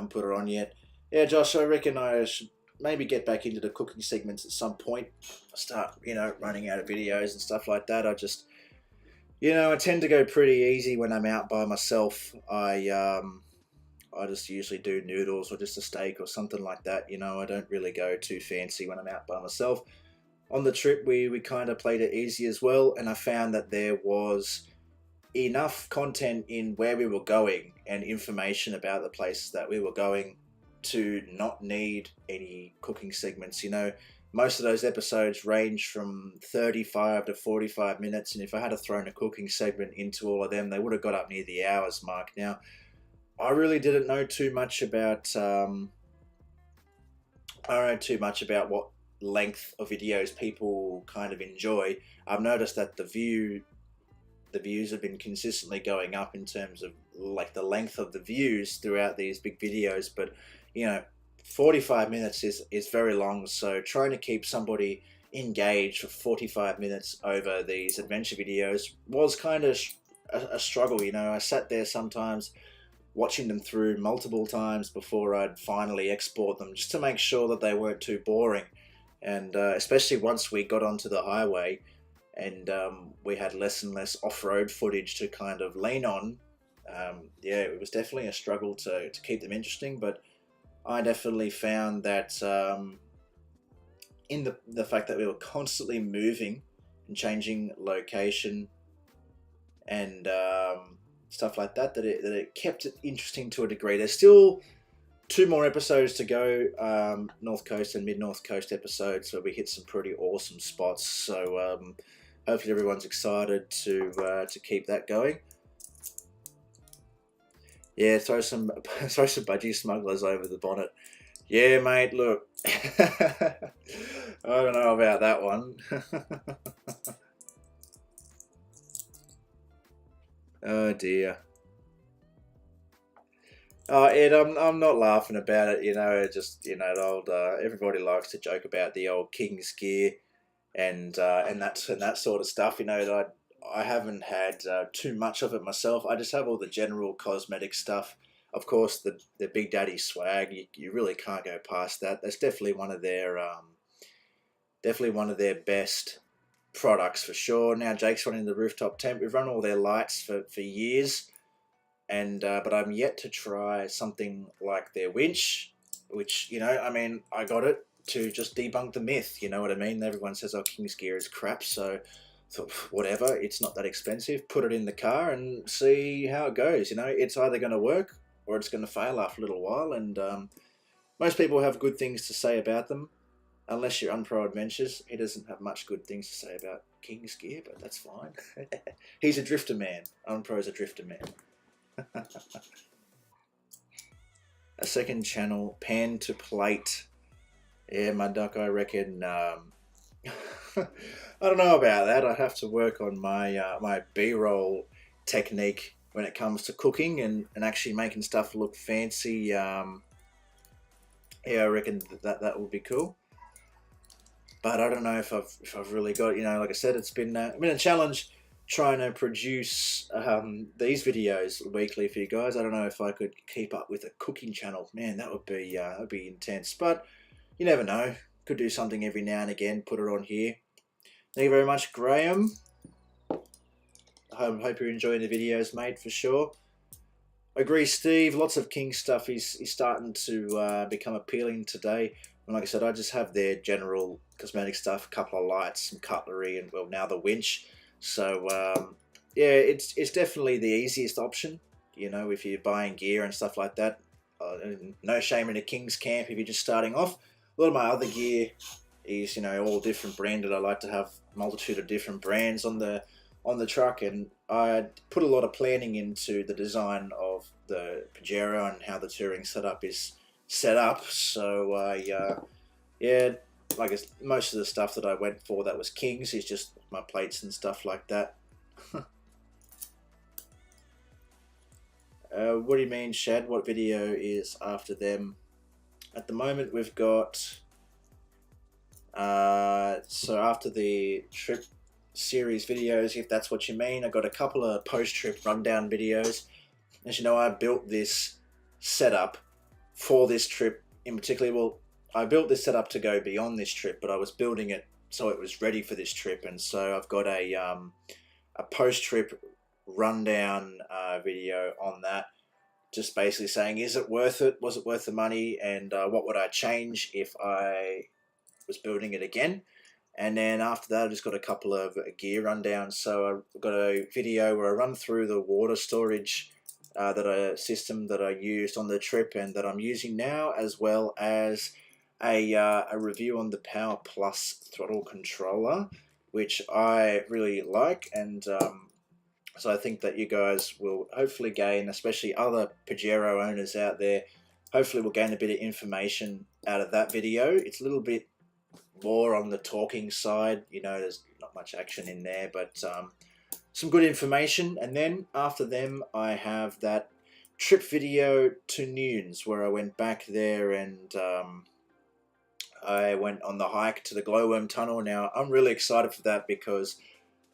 put it on yet. Yeah, Josh, I reckon I should maybe get back into the cooking segments at some point. Start, running out of videos and stuff like that. I tend to go pretty easy when I'm out by myself. I just usually do noodles or just a steak or something like that. I don't really go too fancy when I'm out by myself. On the trip, we kind of played it easy as well, and I found that there was enough content in where we were going and information about the places that we were going to not need any cooking segments. Most of those episodes range from 35 to 45 minutes, and if I had to throw in a cooking segment into all of them, they would have got up near the hours mark. Now, I really didn't know too much about what length of videos people kind of enjoy, I've noticed that the views have been consistently going up in terms of like the length of the views throughout these big videos. But you know, 45 minutes is very long, so trying to keep somebody engaged for 45 minutes over these adventure videos was kind of a struggle. You know, I sat there sometimes watching them through multiple times before I'd finally export them, just to make sure that they weren't too boring. And especially once we got onto the highway and we had less and less off-road footage to kind of lean on, yeah, it was definitely a struggle to keep them interesting. But I definitely found that in the fact that we were constantly moving and changing location and stuff like that, that it kept it interesting to a degree. There's still 2 more episodes to go, North Coast and Mid-North Coast episodes, where we hit some pretty awesome spots. So hopefully everyone's excited to keep that going. Yeah, throw some budgie smugglers over the bonnet. Yeah, mate, look. I don't know about that one. Oh dear. Oh, Ed, I'm not laughing about it. You know, just the old. Everybody likes to joke about the old King's gear and that sort of stuff. You know, that I haven't had too much of it myself. I just have all the general cosmetic stuff. Of course, the Big Daddy swag. You really can't go past that. That's definitely one of their best products for sure. Now Jake's running the rooftop tent. We've run all their lights for years, and but I'm yet to try something like their winch, which, you know, I mean, I got it to just debunk the myth. You know what I mean? Everyone says, "Oh, King's gear is crap," so thought, whatever. It's not that expensive. Put it in the car and see how it goes. You know, it's either going to work or it's going to fail after a little while. And most people have good things to say about them. Unless you're Unpro Adventures, he doesn't have much good things to say about King's gear, but that's fine. He's a drifter man. Unpro's a drifter man. A second channel, pan to plate. Yeah, my duck, I reckon. I don't know about that. I have to work on my my B-roll technique when it comes to cooking and actually making stuff look fancy. Yeah, I reckon that would be cool. But I don't know if I've really got, you know, like I said, it's been a challenge trying to produce these videos weekly for you guys. I don't know if I could keep up with a cooking channel. Man, that would be intense. But you never know. Could do something every now and again. Put it on here. Thank you very much, Graham. I hope you're enjoying the videos, mate, for sure. Agree, Steve. Lots of King stuff is starting to become appealing today. And like I said, I just have their general cosmetic stuff, a couple of lights, some cutlery, and well, now the winch. So yeah, it's definitely the easiest option. You know, if you're buying gear and stuff like that, no shame in a King's camp if you're just starting off. A lot of my other gear is, you know, all different branded. I like to have a multitude of different brands on the truck, and I put a lot of planning into the design of the Pajero and how the touring setup is set up. So yeah, like most of the stuff that I went for that was King's is just my plates and stuff like that. What do you mean, Shad? What video is after them? At the moment we've got so after the trip series videos, if that's what you mean, I got a couple of post-trip rundown videos. As you know, I built this setup for this trip in particular. Well, I built this setup to go beyond this trip, but I was building it so it was ready for this trip, and so I've got a post-trip rundown video on that, just basically saying, is it worth it? Was it worth the money? And what would I change if I was building it again? And then after that, I just got a couple of gear rundowns. So I've got a video where I run through the water storage system that I used on the trip and that I'm using now, as well as a review on the Power Plus throttle controller, which I really like. And so I think that you guys will hopefully gain, especially other Pajero owners out there, hopefully will gain a bit of information out of that video. It's a little bit more on the talking side. You know, there's not much action in there, but some good information. And then after them, I have that trip video to Nunes, where I went back there and I went on the hike to the Glowworm Tunnel. Now, I'm really excited for that because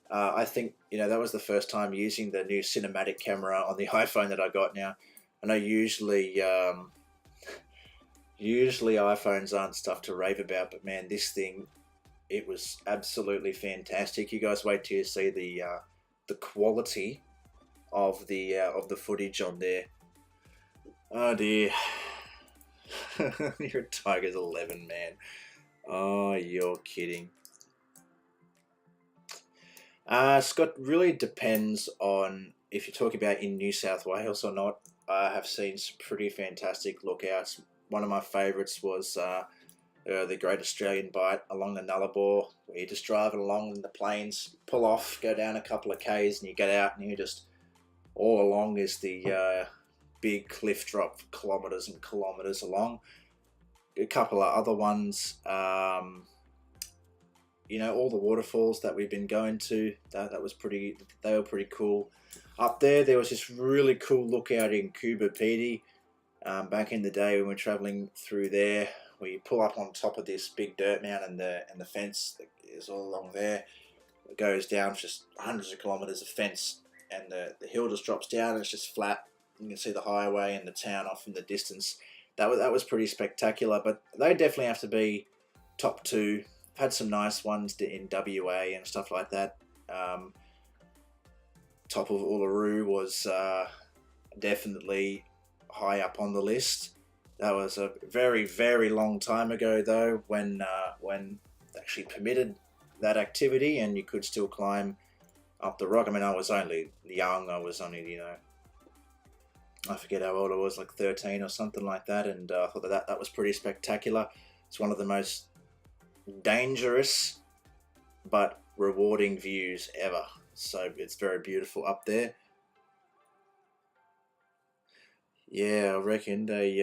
I think, you know, that was the first time using the new cinematic camera on the iPhone that I got now. I know usually iPhones aren't stuff to rave about, but man, this thing, it was absolutely fantastic. You guys wait till you see the quality of the footage on there. Oh dear. Your Tiger's 11, man. Oh, you're kidding. Scott, really depends on if you're talking about in New South Wales or not. I have seen some pretty fantastic lookouts. One of my favourites was the Great Australian Bight along the Nullarbor, where you're just driving along in the plains, pull off, go down a couple of k's, and you get out, and you just all along is the big cliff drop for kilometres and kilometres along. A couple of other ones, you know, all the waterfalls that we've been going to, that was pretty. They were pretty cool. Up there was this really cool lookout in Coober Pedy. Back in the day when we were travelling through there, where you pull up on top of this big dirt mountain, and the fence that is all along there. It goes down just hundreds of kilometres of fence, and the hill just drops down and it's just flat. You can see the highway and the town off in the distance. That was pretty spectacular, but they definitely have to be top two. I've had some nice ones in WA and stuff like that. Top of Uluru was definitely high up on the list. That was a very, very long time ago, though, when they actually permitted that activity and you could still climb up the rock. I mean, I was only young. I was only, you know, I forget how old I was, like 13 or something like that, and I thought that was pretty spectacular. It's one of the most dangerous but rewarding views ever. So it's very beautiful up there. Yeah, I reckon they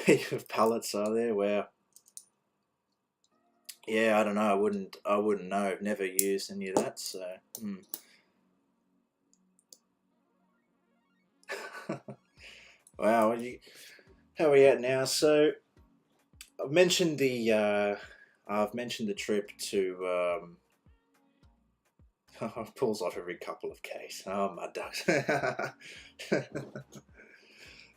heap of pallets are there. Wow. Yeah, I don't know. I wouldn't know. I've never used any of that. So. Wow. How are we at now? So I've mentioned the trip to. Pulls off every couple of Ks. Oh, mud ducks.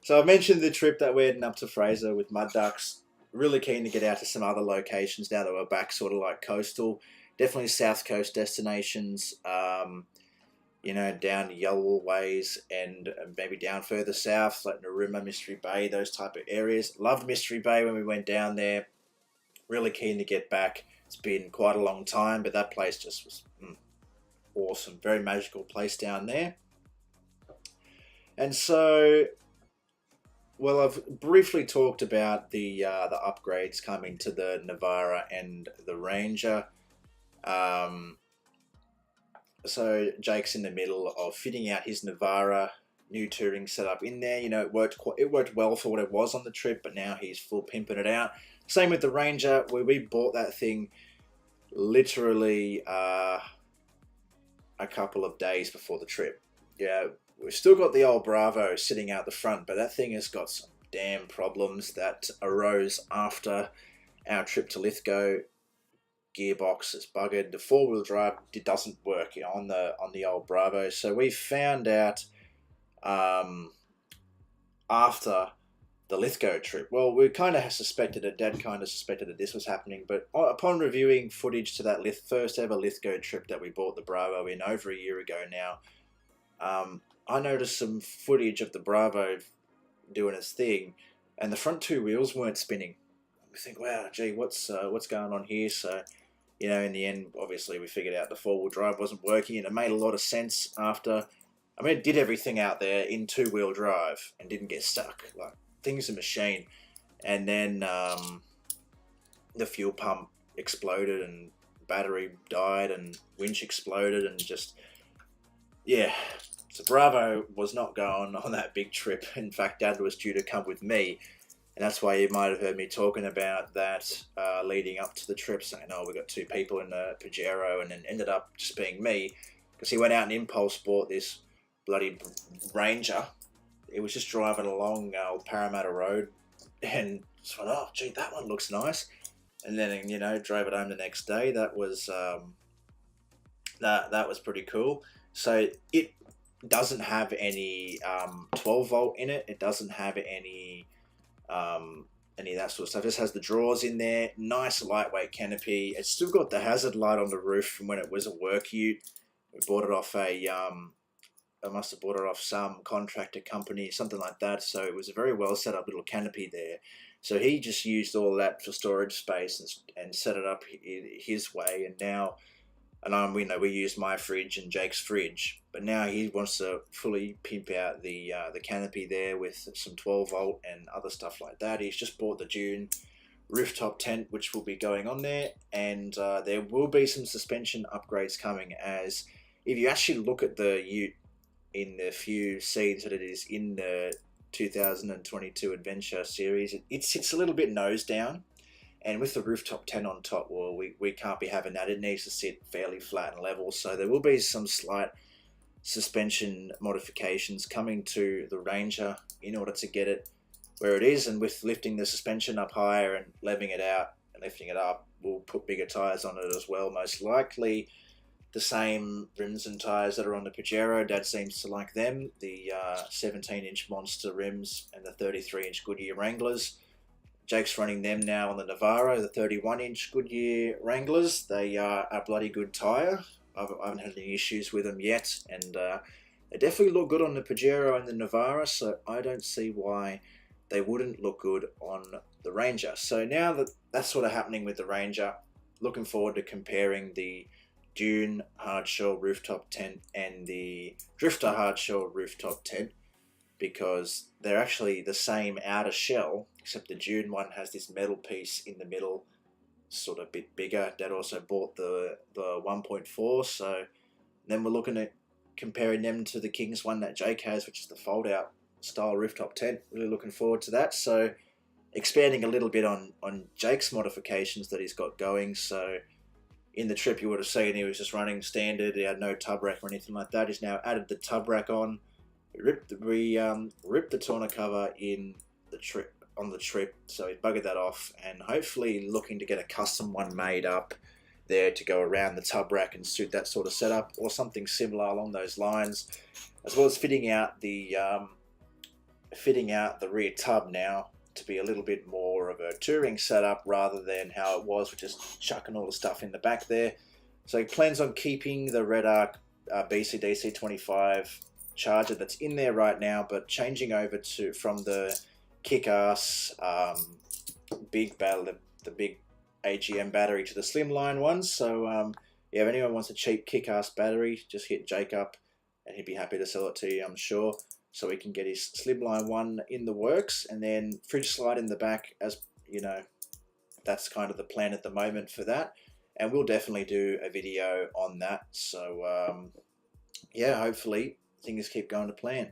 So I mentioned the trip that we're heading up to Fraser with mud ducks. Really keen to get out to some other locations now that we're back, sort of like coastal. Definitely south coast destinations. You know, down Yelwell ways and maybe down further south, like Narooma, Mystery Bay, those type of areas. Loved Mystery Bay when we went down there. Really keen to get back. It's been quite a long time, but that place just was awesome. Very magical place down there. And so, well, I've briefly talked about the upgrades coming to the Navara and the Ranger. So Jake's in the middle of fitting out his Navara, new touring setup in there. You know, it worked well for what it was on the trip, but now he's full pimping it out. Same with the Ranger, where we bought that thing literally a couple of days before the trip. Yeah, we've still got the old Bravo sitting out the front, but that thing has got some damn problems that arose after our trip to Lithgow. Gearbox is buggered. The 4-wheel drive doesn't work on the old Bravo. So we found out after the Lithgow trip. Well, we kind of suspected it. Dad kind of suspected that this was happening, but upon reviewing footage to that first ever Lithgow trip that we bought the Bravo in over a year ago now, I noticed some footage of the Bravo doing its thing, and the front two wheels weren't spinning. We think, wow, gee, what's going on here? So, you know, in the end, obviously, we figured out the 4-wheel drive wasn't working, and it made a lot of sense after. I mean, it did everything out there in 2-wheel drive and didn't get stuck. Like, thing's a machine. And then the fuel pump exploded and battery died and winch exploded and just, yeah. So Bravo was not going on that big trip. In fact, Dad was due to come with me. And that's why you might have heard me talking about that leading up to the trip, saying, oh, we got 2 people in the Pajero, and then ended up just being me, because he went out and impulse bought this bloody Ranger. It was just driving along Old Parramatta Road, and just went, oh, gee, that one looks nice. And then, you know, drove it home the next day. That was that was pretty cool. So it doesn't have any 12 volt in it. It doesn't have any of that sort of stuff. It just has the drawers in there. Nice lightweight canopy. It's still got the hazard light on the roof from when it was a work ute. We bought it off I must have bought it off some contractor company, something like that. So it was a very well set up little canopy there. So he just used all that for storage space and set it up his way. And now, we use my fridge and Jake's fridge, but now he wants to fully pimp out the canopy there with some 12 volt and other stuff like that. He's just bought the Dune rooftop tent, which will be going on there, and there will be some suspension upgrades coming. As if you actually look at the ute in the few scenes that it is in the 2022 Adventure series, it sits a little bit nose down, and with the rooftop tent on top, well, we can't be having that. It needs to sit fairly flat and level, so there will be some slight suspension modifications coming to the Ranger in order to get it where it is. And with lifting the suspension up higher and leveling it out and lifting it up, we'll put bigger tyres on it as well, most likely the same rims and tyres that are on the Pajero. Dad seems to like them, the 17-inch Monster rims and the 33-inch Goodyear Wranglers. Jake's running them now on the Navara, the 31-inch Goodyear Wranglers. They are a bloody good tyre. I haven't had any issues with them yet, and they definitely look good on the Pajero and the Navara, so I don't see why they wouldn't look good on the Ranger. So now that that's sort of happening with the Ranger, looking forward to comparing the Dune hardshell rooftop tent and the Drifter hardshell rooftop tent, because they're actually the same outer shell, except the Dune one has this metal piece in the middle, sort of a bit bigger. Dad also bought the 1.4, so then we're looking at comparing them to the King's one that Jake has, which is the fold-out style rooftop tent. Really looking forward to that. So expanding a little bit on Jake's modifications that he's got going. So in the trip, you would have seen he was just running standard. He had no tub rack or anything like that. He's now added the tub rack on. We ripped the tonneau cover in the trip on the trip, so he buggered that off, and hopefully looking to get a custom one made up there to go around the tub rack and suit that sort of setup, or something similar along those lines, as well as fitting out the rear tub now to be a little bit more of a touring setup rather than how it was, with just chucking all the stuff in the back there. So he plans on keeping the Red Arc BCDC 25 charger that's in there right now, but changing over from the kick-ass big battle, the big AGM battery, to the slimline ones. So yeah, if anyone wants a cheap kick-ass battery, just hit Jake up and he'd be happy to sell it to you, I'm sure, so he can get his slimline one in the works. And then fridge slide in the back, as you know, that's kind of the plan at the moment for that, and we'll definitely do a video on that. So yeah, hopefully things keep going to plan.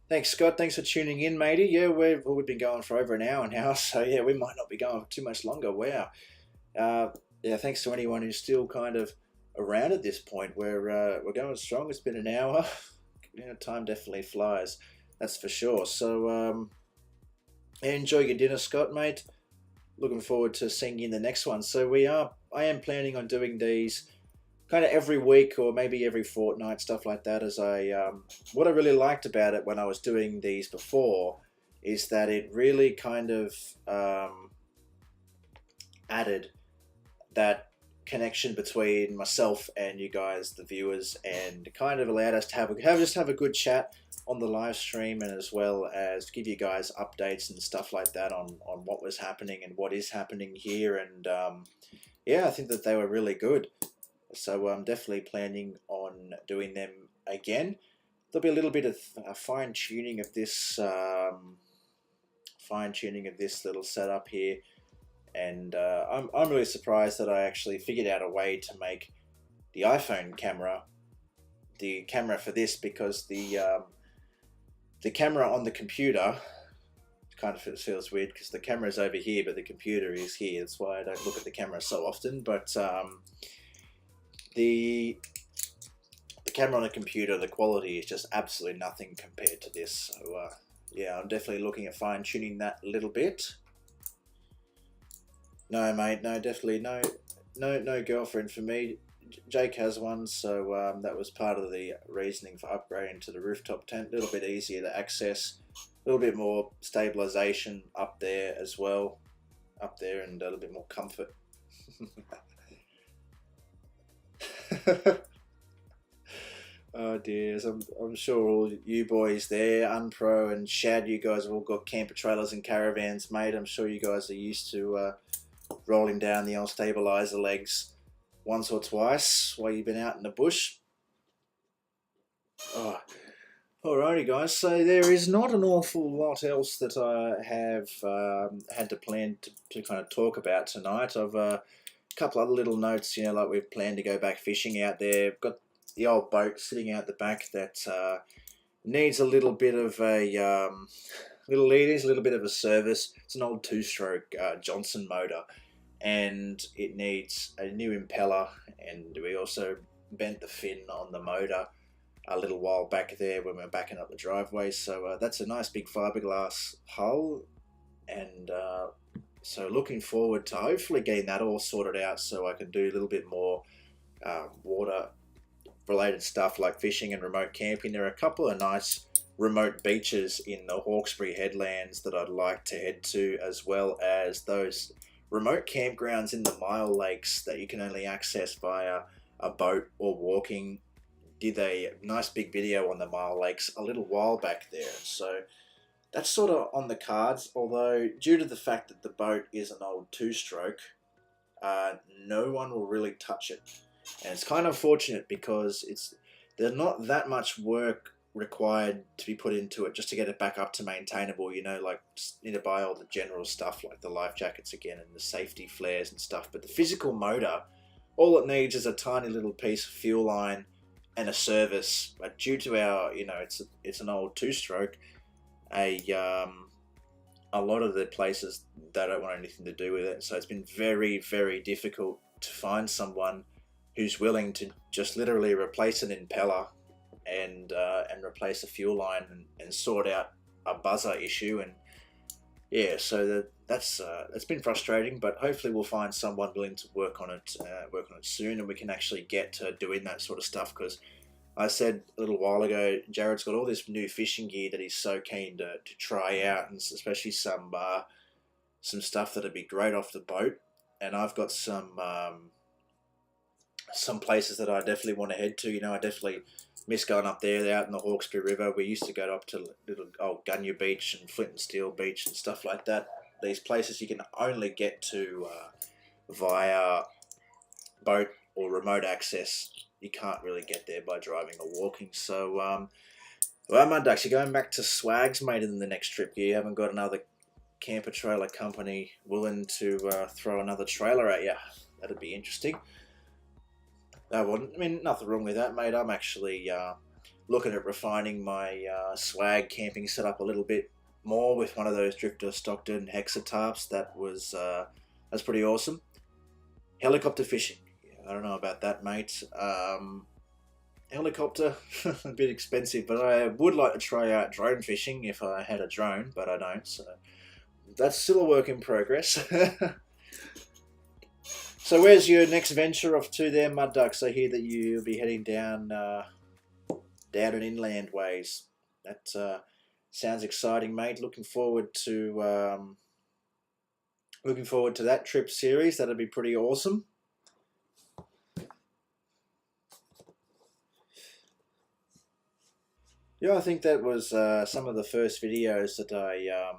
Thanks, Scott. Thanks for tuning in, matey. Yeah, we've been going for over an hour now, so yeah, we might not be going for too much longer. Wow. Yeah, thanks to anyone who's still kind of around at this point. We're going strong. It's been an hour. You know, time definitely flies, that's for sure. So enjoy your dinner, Scott, mate. Looking forward to seeing you in the next one. So I am planning on doing these kind of every week or maybe every fortnight, stuff like that. As what I really liked about it when I was doing these before is that it really kind of added that connection between myself and you guys, the viewers, and kind of allowed us to have a good chat on the live stream, and as well as give you guys updates and stuff like that on what was happening and what is happening here. And yeah, I think that they were really good. So I'm definitely planning on doing them again. There'll be a little bit of fine tuning of this little setup here, and I'm really surprised that I actually figured out a way to make the iPhone camera the camera for this, because the camera on the computer kind of feels weird because the camera's over here, but the computer is here. That's why I don't look at the camera so often. But the camera on the computer, the quality is just absolutely nothing compared to this. So yeah, I'm definitely looking at fine tuning that a little bit. No, mate, no, definitely no girlfriend for me. Jake has one, so that was part of the reasoning for upgrading to the rooftop tent. A little bit easier to access, a little bit more stabilization up there as well, and a little bit more comfort. Oh dear, I'm sure all you boys there, Unpro and Shad, you guys have all got camper trailers and caravans, mate. I'm sure you guys are used to rolling down the old stabilizer legs once or twice while you've been out in the bush. Oh, alrighty guys, so there is not an awful lot else that I have had to plan to kind of talk about tonight. I've a couple other little notes, you know, like we've planned to go back fishing out there. Got the old boat sitting out the back that needs a little bit of a little bit of a service. It's an old two-stroke Johnson motor, and it needs a new impeller, and we also bent the fin on the motor a little while back there when we were backing up the driveway. So that's a nice big fiberglass hull, and so looking forward to hopefully getting that all sorted out so I can do a little bit more water related stuff like fishing and remote camping. There are a couple of nice remote beaches in the Hawkesbury headlands that I'd like to head to, as well as those remote campgrounds in the Mile Lakes that you can only access via a boat or walking. Did a nice big video on the Mile Lakes a little while back there, so that's sort of on the cards, although due to the fact that the boat is an old two-stroke, no one will really touch it. And it's kind of fortunate because there's not that much work required to be put into it just to get it back up to maintainable. You know, like just need to buy all the general stuff like the life jackets again and the safety flares and stuff. But the physical motor, all it needs is a tiny little piece of fuel line and a service. But due to our, you know, it's an old two-stroke, a lot of the places they don't want anything to do with it. So it's been very, very difficult to find someone who's willing to just literally replace an impeller and replace a fuel line and sort out a buzzer issue. And yeah, so that's been frustrating, but hopefully we'll find someone willing to work on it soon, and we can actually get to doing that sort of stuff. Because I said a little while ago, Jared's got all this new fishing gear that he's so keen to try out, and especially some stuff that'd be great off the boat. And I've got some places that I definitely want to head to. You know, I definitely miss going up there out in the Hawkesbury River. We used to go up to little old Gunya Beach and Flint and Steel Beach and stuff like that. These places you can only get to via boat or remote access. You can't really get there by driving or walking. So, well, Mud Ducks, you're going back to Swags, mate, in the next trip. You haven't got another camper trailer company willing to throw another trailer at you. That'd be interesting. I mean, nothing wrong with that, mate. I'm actually looking at refining my swag camping setup a little bit more with one of those Drifter Stockton Hexa tarps. That's pretty awesome. Helicopter fishing. I don't know about that, mate. Helicopter, a bit expensive, but I would like to try out drone fishing if I had a drone, but I don't, so that's still a work in progress. So where's your next venture off to there, Mud Ducks? I hear that you'll be heading down an inland ways. That sounds exciting, mate. Looking forward to that trip series. That'll be pretty awesome. Yeah, I think that was some of the first videos that I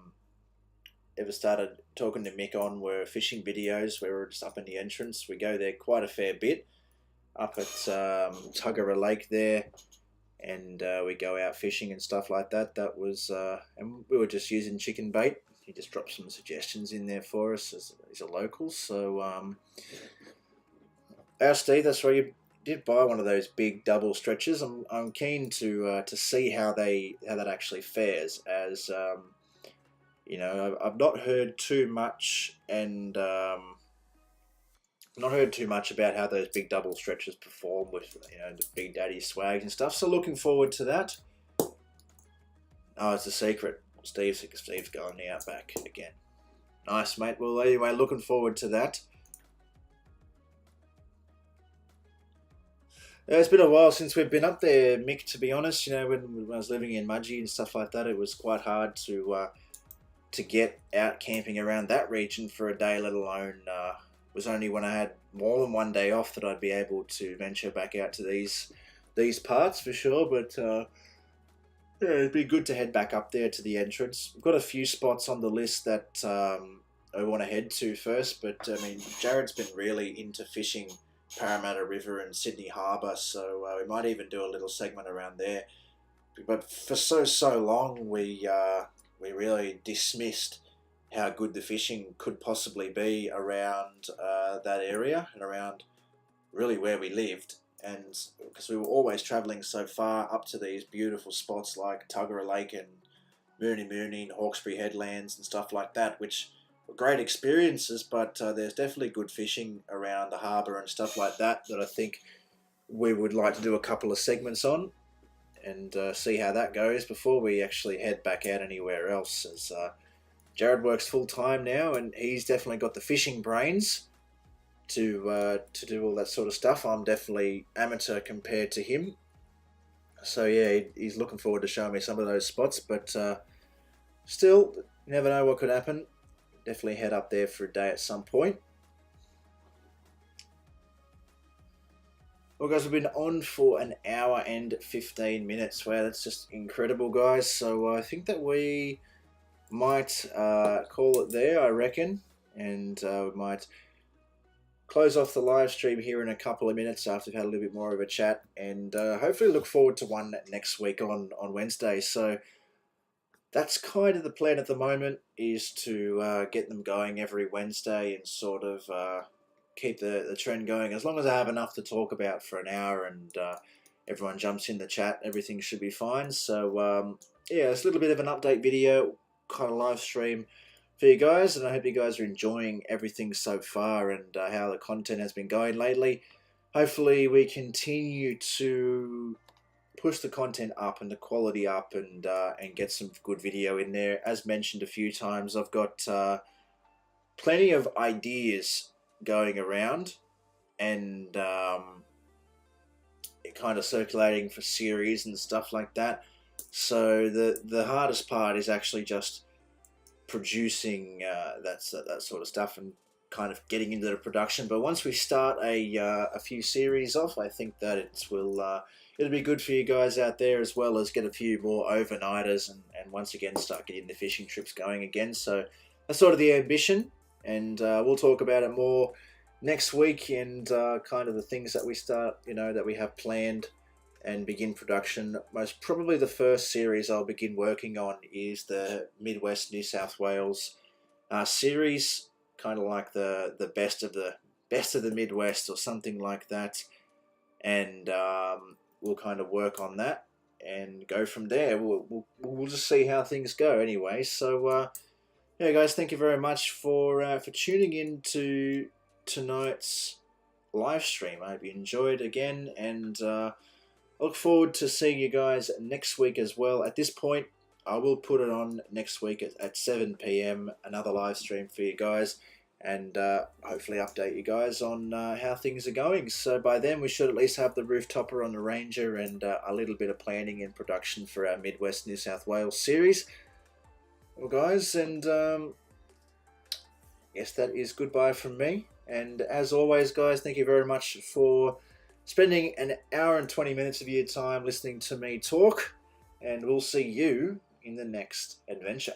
ever started talking to Mick on were fishing videos where we're just up in the entrance. We go there quite a fair bit, up at Tuggerah Lake there, and we go out fishing and stuff like that. That was, and we were just using chicken bait. He just dropped some suggestions in there for us as he's a local. So, Steve, that's where you did buy one of those big double stretchers. I'm keen to see how that actually fares, as You know, I've not heard too much, and not heard too much about how those big double stretches perform with, you know, the Big Daddy swags and stuff. So looking forward to that. Oh, it's a secret. Steve's going the outback again. Nice, mate. Well, anyway, looking forward to that. It's been a while since we've been up there, Mick, to be honest. You know, when I was living in Mudgee and stuff like that, it was quite hard to get out camping around that region for a day, let alone it was only when I had more than one day off that I'd be able to venture back out to these parts for sure. But yeah, it'd be good to head back up there to the entrance. We've got a few spots on the list that I want to head to first, but I mean, Jared's been really into fishing Parramatta River and Sydney Harbour, so we might even do a little segment around there. But for so long, we really dismissed how good the fishing could possibly be around that area and around really where we lived. And because we were always travelling so far up to these beautiful spots like Tuggerah Lake and Mooney and Hawkesbury Headlands and stuff like that, which were great experiences, but there's definitely good fishing around the harbour and stuff like that I think we would like to do a couple of segments on and see how that goes before we actually head back out anywhere else, as Jared works full time now and he's definitely got the fishing brains to do all that sort of stuff. I'm definitely amateur compared to him, so yeah, he's looking forward to showing me some of those spots, but still, you never know what could happen. Definitely head up there for a day at some point. Well, guys, we've been on for an hour and 15 minutes. Wow, that's just incredible, guys. So I think that we might call it there, I reckon, and we might close off the live stream here in a couple of minutes after we've had a little bit more of a chat, and hopefully look forward to one next week on Wednesday. So that's kind of the plan at the moment, is to get them going every Wednesday and sort of keep the trend going. As long as I have enough to talk about for an hour and everyone jumps in the chat, everything should be fine. So yeah, it's a little bit of an update video, kind of live stream for you guys, and I hope you guys are enjoying everything so far and how the content has been going lately. Hopefully we continue to push the content up and the quality up and get some good video in there. As mentioned a few times, I've got plenty of ideas going around and kind of circulating for series and stuff like that. So the hardest part is actually just producing that sort of stuff and kind of getting into the production. But once we start a few series off, I think that it'll be good for you guys out there, as well as get a few more overnighters and once again start getting the fishing trips going again. So that's sort of the ambition, and we'll talk about it more next week and kind of the things that we start, that we have planned and begin production. Most probably the first series I'll begin working on is the Midwest New South Wales series, kind of like the best of the Midwest or something like that, and we'll kind of work on that and go from there. We'll just see how things go anyway. So yeah, guys, thank you very much for tuning in to tonight's live stream. I hope you enjoyed again, and I look forward to seeing you guys next week as well. At this point, I will put it on next week at 7 PM, another live stream for you guys, and hopefully update you guys on how things are going. So by then we should at least have the roof topper on the Ranger and a little bit of planning and production for our Midwest New South Wales series. Well, guys, and yes, that is goodbye from me. And as always, guys, thank you very much for spending an hour and 20 minutes of your time listening to me talk, and we'll see you in the next adventure.